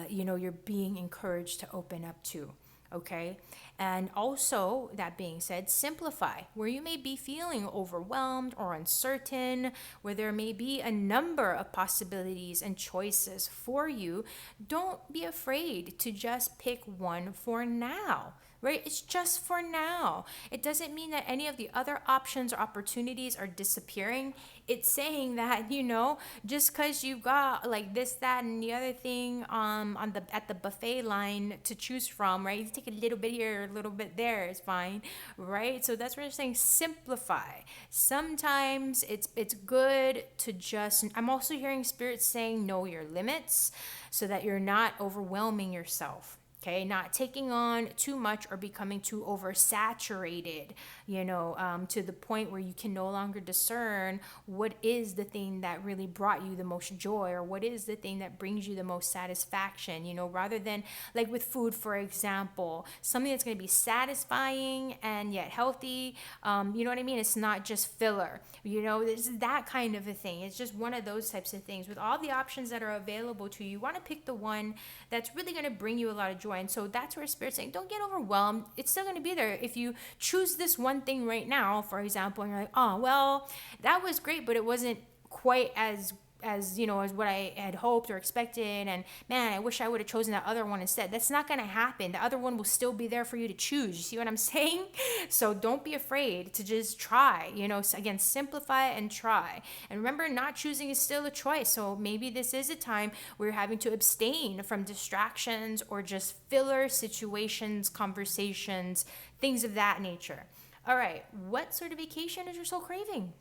you're being encouraged to open up to. Okay. And also, that being said, simplify where you may be feeling overwhelmed or uncertain, where there may be a number of possibilities and choices for you. Don't be afraid to just pick one for now. Right? It's just for now. It doesn't mean that any of the other options or opportunities are disappearing. It's saying that, just because you've got like this, that, and the other thing at the buffet line to choose from, right? You take a little bit here, a little bit there, it's fine, right? So that's what I'm saying. Simplify. Sometimes it's good to just. I'm also hearing spirits saying know your limits, so that you're not overwhelming yourself. Okay, not taking on too much or becoming too oversaturated, to the point where you can no longer discern what is the thing that really brought you the most joy, or what is the thing that brings you the most satisfaction, rather than like with food, for example, something that's going to be satisfying and yet healthy. You know what I mean? It's not just filler, it's that kind of a thing. It's just one of those types of things. With all the options that are available to you, you want to pick the one that's really going to bring you a lot of joy. And so that's where Spirit's saying, don't get overwhelmed. It's still going to be there. If you choose this one thing right now, for example, and you're like, oh, well, that was great, but it wasn't quite as what I had hoped or expected, and man, I wish I would have chosen that other one instead. That's not going to happen. The other one will still be there for you to choose. You see what I'm saying? So don't be afraid to just try, so again, simplify and try. And remember, not choosing is still a choice. So maybe this is a time where you're having to abstain from distractions or just filler situations, conversations, things of that nature. All right, what sort of vacation is your soul craving?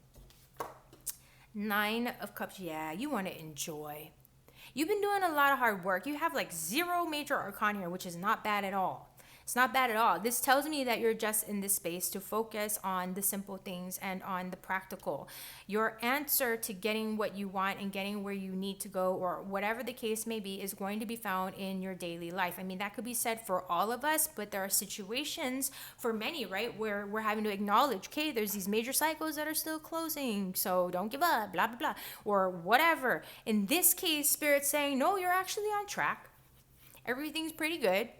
9 of Cups. Yeah, you want to enjoy. You've been doing a lot of hard work. You have like 0 major arcana here, which is not bad at all. It's not bad at all. This tells me that you're just in this space to focus on the simple things and on the practical. Your answer to getting what you want and getting where you need to go, or whatever the case may be, is going to be found in your daily life. I mean, that could be said for all of us, but there are situations for many, right, where we're having to acknowledge, okay, there's these major cycles that are still closing, so don't give up, blah, blah, blah, or whatever. In this case, Spirit's saying, no, you're actually on track. Everything's pretty good.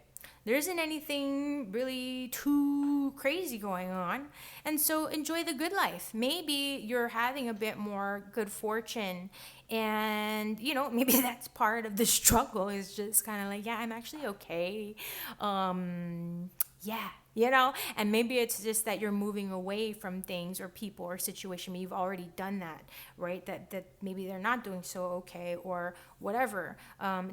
There isn't anything really too crazy going on. And so enjoy the good life. Maybe you're having a bit more good fortune. And, maybe that's part of the struggle is just kind of like, yeah, I'm actually okay. Yeah, and maybe it's just that you're moving away from things or people or situation. You've already done that, right? That maybe they're not doing so okay or whatever.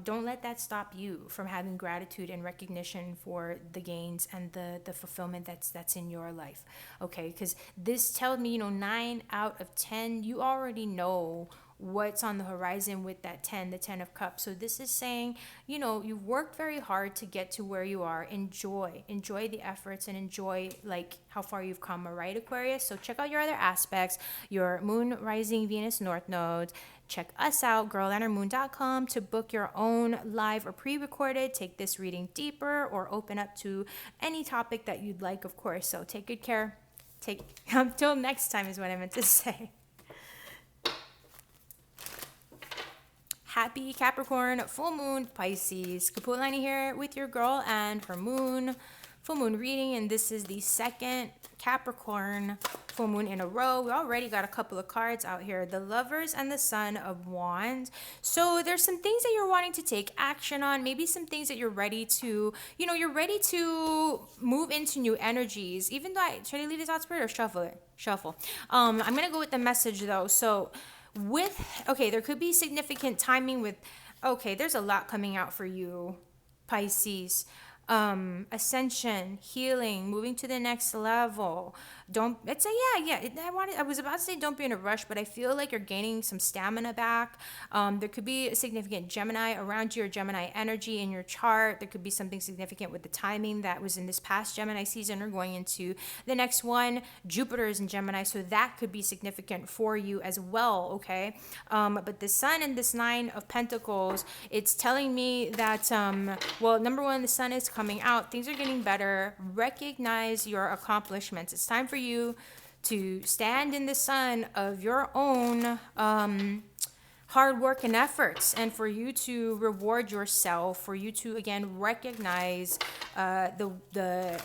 Don't let that stop you from having gratitude and recognition for the gains and the fulfillment that's in your life, okay? Because this tells me, 9 out of 10, you already know what's on the horizon with that 10, the 10 of cups. So this is saying, you've worked very hard to get to where you are. Enjoy the efforts and enjoy like how far you've come, all right, Aquarius? So check out your other aspects, your moon, rising, Venus, north nodes. Check us out, girlandhermoon.com, to book your own live or pre-recorded, take this reading deeper, or open up to any topic that you'd like, of course. So take good care. Until next time is what I meant to say. Happy Capricorn, full moon, Pisces. Kapualani here with your girl and her moon, full moon reading. And this is the second Capricorn full moon in a row. We already got a couple of cards out here. The Lovers and the Son of Wands. So there's some things that you're wanting to take action on. Maybe some things that you're ready to, you're ready to move into new energies. Even though should I leave this out, Spirit, or shuffle it? Shuffle. I'm going to go with the message though. So there could be significant timing with, there's a lot coming out for you, Pisces. Ascension, healing, moving to the next level. I was about to say don't be in a rush, but I feel like you're gaining some stamina back. There could be a significant Gemini around you, or Gemini energy in your chart. There could be something significant with the timing that was in this past Gemini season or going into the next one. Jupiter is in Gemini, so that could be significant for you as well, okay? But the Sun and this 9 of Pentacles, it's telling me that, number one, the Sun is coming out. Things are getting better. Recognize your accomplishments. It's time for you to stand in the sun of your own hard work and efforts, and for you to reward yourself, for you to again recognize the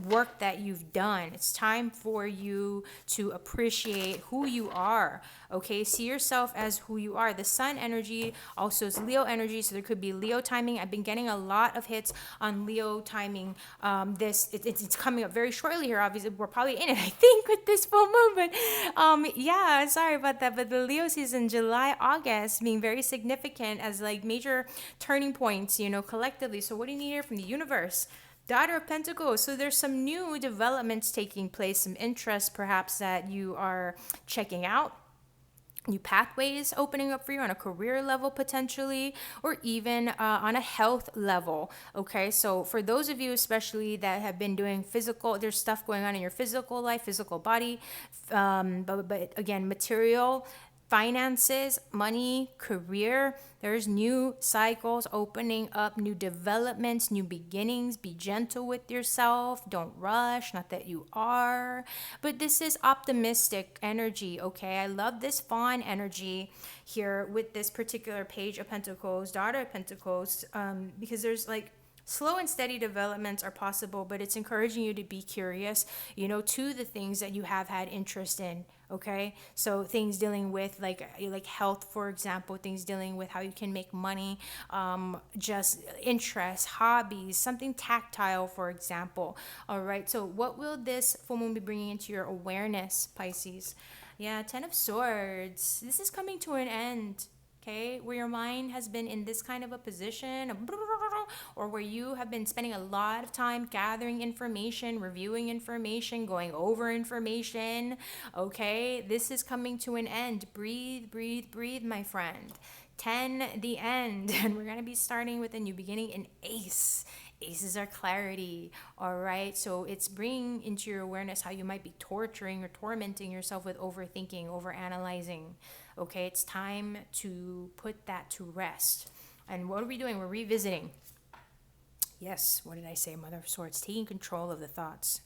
work that you've done. It's time for you to appreciate who you are, okay? See yourself as who you are. The Sun energy also is Leo energy, so there could be Leo timing. I've been getting a lot of hits on Leo timing. It's coming up very shortly here. Obviously, we're probably in it, I think, with this full moon, but sorry about that. But the Leo season, July, August, being very significant as like major turning points, collectively. So what do you need here from the universe? Daughter of Pentacles. So there's some new developments taking place, some interest perhaps that you are checking out. New pathways opening up for you on a career level potentially, or even on a health level, okay? So for those of you especially that have been doing physical, there's stuff going on in your physical life, physical body, but again, material, finances, money, career, there's new cycles opening up, new developments, new beginnings. Be gentle with yourself. Don't rush. Not that you are. But this is optimistic energy, okay? I love this fawn energy here with this particular Page of Pentacles, Daughter of Pentacles, because there's like slow and steady developments are possible, but it's encouraging you to be curious, to the things that you have had interest in, okay? So things dealing with like health, for example, things dealing with how you can make money, just interests, hobbies, something tactile, for example. All right, so what will this full moon be bringing into your awareness, Pisces? Yeah, 10 of Swords. This is coming to an end. Okay, where your mind has been in this kind of a position, or where you have been spending a lot of time gathering information, reviewing information, going over information. Okay, this is coming to an end. Breathe, breathe, breathe, my friend. 10, the end. And we're going to be starting with a new beginning in Ace. Aces are clarity, all right? So it's bringing into your awareness how you might be torturing or tormenting yourself with overthinking, overanalyzing. Okay, it's time to put that to rest. And what are we doing? We're revisiting. Yes, what did I say? Mother of Swords, taking control of the thoughts.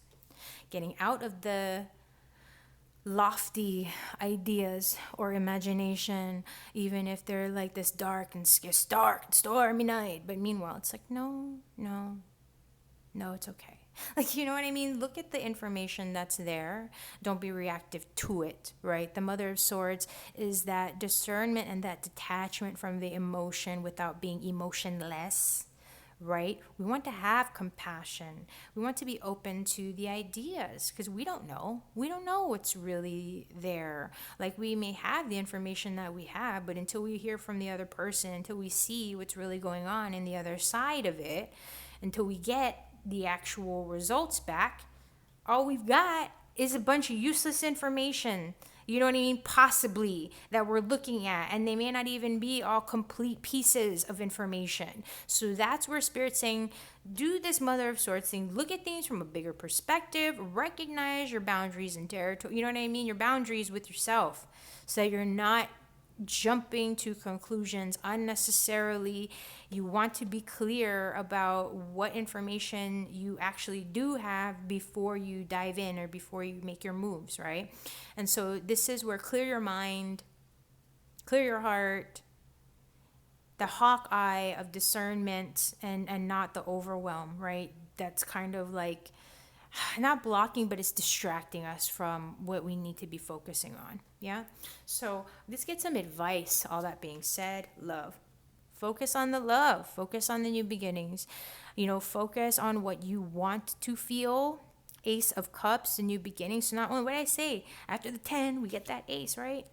Getting out of the lofty ideas or imagination, even if they're like this dark and stormy night. But meanwhile, it's like, no. No, it's okay. Like, you know what I mean? Look at the information that's there. Don't be reactive to it, right? The Mother of Swords is that discernment and that detachment from the emotion without being emotionless, right? We want to have compassion. We want to be open to the ideas because we don't know. We don't know what's really there. Like, we may have the information that we have, but until we hear from the other person, until we see what's really going on in the other side of it, until we get the actual results back, all we've got is a bunch of useless information. You know what I mean? Possibly that we're looking at, and they may not even be all complete pieces of information. So that's where Spirit's saying, do this Mother of Swords thing. Look at things from a bigger perspective. Recognize your boundaries and territory. You know what I mean? Your boundaries with yourself, so that you're not jumping to conclusions unnecessarily. You want to be clear about what information you actually do have before you dive in or before you make your moves, right? And so this is where clear your mind, clear your heart, the hawk eye of discernment, and not the overwhelm, right? That's kind of like not blocking, but it's distracting us from what we need to be focusing on. Yeah. So let's get some advice. All that being said, love. Focus on the love. Focus on the new beginnings. Focus on what you want to feel. Ace of Cups, the new beginnings. So not only what I say, after the 10, we get that ace, right?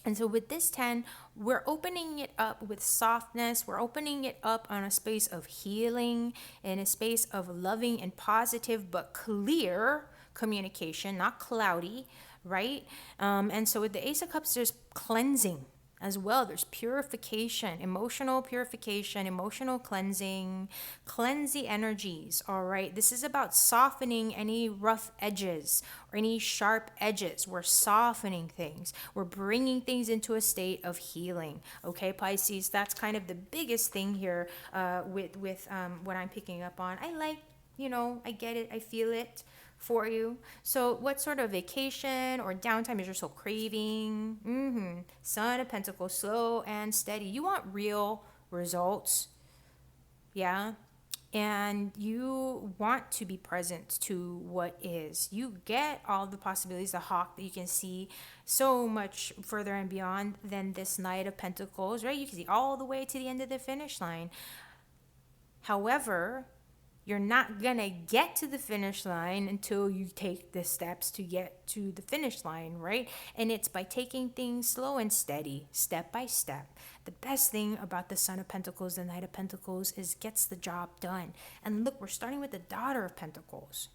And so with this 10, we're opening it up with softness. We're opening it up on a space of healing, in a space of loving and positive but clear communication, not cloudy, right? And so with the Ace of Cups, there's cleansing as well. There's purification, emotional cleansing, cleanse the energies. All right. This is about softening any rough edges or any sharp edges. We're softening things. We're bringing things into a state of healing. Okay, Pisces, that's kind of the biggest thing here with what I'm picking up on. I get it. I feel it for you. So what sort of vacation or downtime is you so craving? Son of Pentacles, slow and steady. You want real results. Yeah. And you want to be present to what is. You get all the possibilities, the hawk that you can see so much further and beyond than this Knight of Pentacles, right? You can see all the way to the end of the finish line. However, you're not going to get to the finish line until you take the steps to get to the finish line, right? And it's by taking things slow and steady, step by step. The best thing about the Son of Pentacles, the Knight of Pentacles, is gets the job done. And look, we're starting with the Daughter of Pentacles,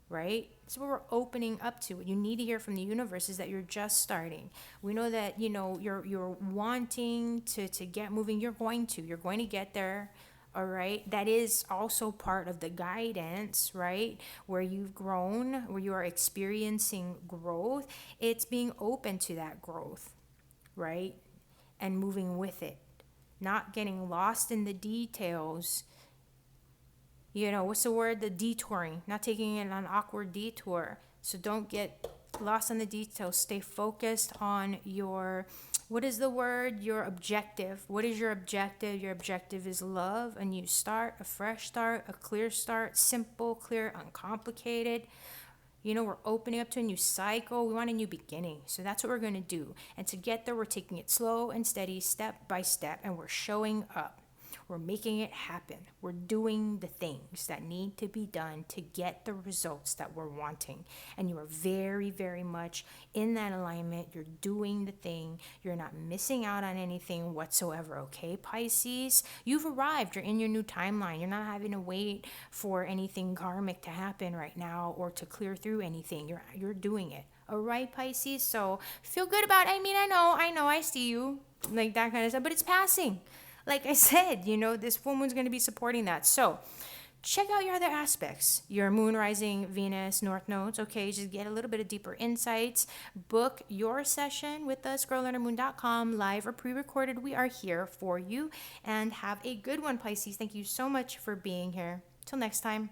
right? So what we're opening up to. What you need to hear from the universe is that you're just starting. We know that, you're wanting to get moving. You're going to get there. All right. That is also part of the guidance, right? Where you've grown, where you are experiencing growth. It's being open to that growth, right? And moving with it, not getting lost in the details. What's the word? The detouring, not taking it on an awkward detour. So don't get lost in the details. Stay focused on what is the word? Your objective. What is your objective? Your objective is love, a new start, a fresh start, a clear start, simple, clear, uncomplicated. We're opening up to a new cycle. We want a new beginning. So that's what we're going to do. And to get there, we're taking it slow and steady, step by step, and we're showing up. We're making it happen. We're doing the things that need to be done to get the results that we're wanting. And you are very, very much in that alignment. You're doing the thing. You're not missing out on anything whatsoever, okay, Pisces? You've arrived. You're in your new timeline. You're not having to wait for anything karmic to happen right now or to clear through anything. You're doing it. All right, Pisces? So feel good about it. I know, I see you. Like that kind of stuff. But it's passing. Like I said, this full moon's going to be supporting that. So check out your other aspects, your moon, rising, Venus, north nodes. Okay, just get a little bit of deeper insights. Book your session with us, girlundermoon.com, live or pre-recorded. We are here for you. And have a good one, Pisces. Thank you so much for being here. Till next time.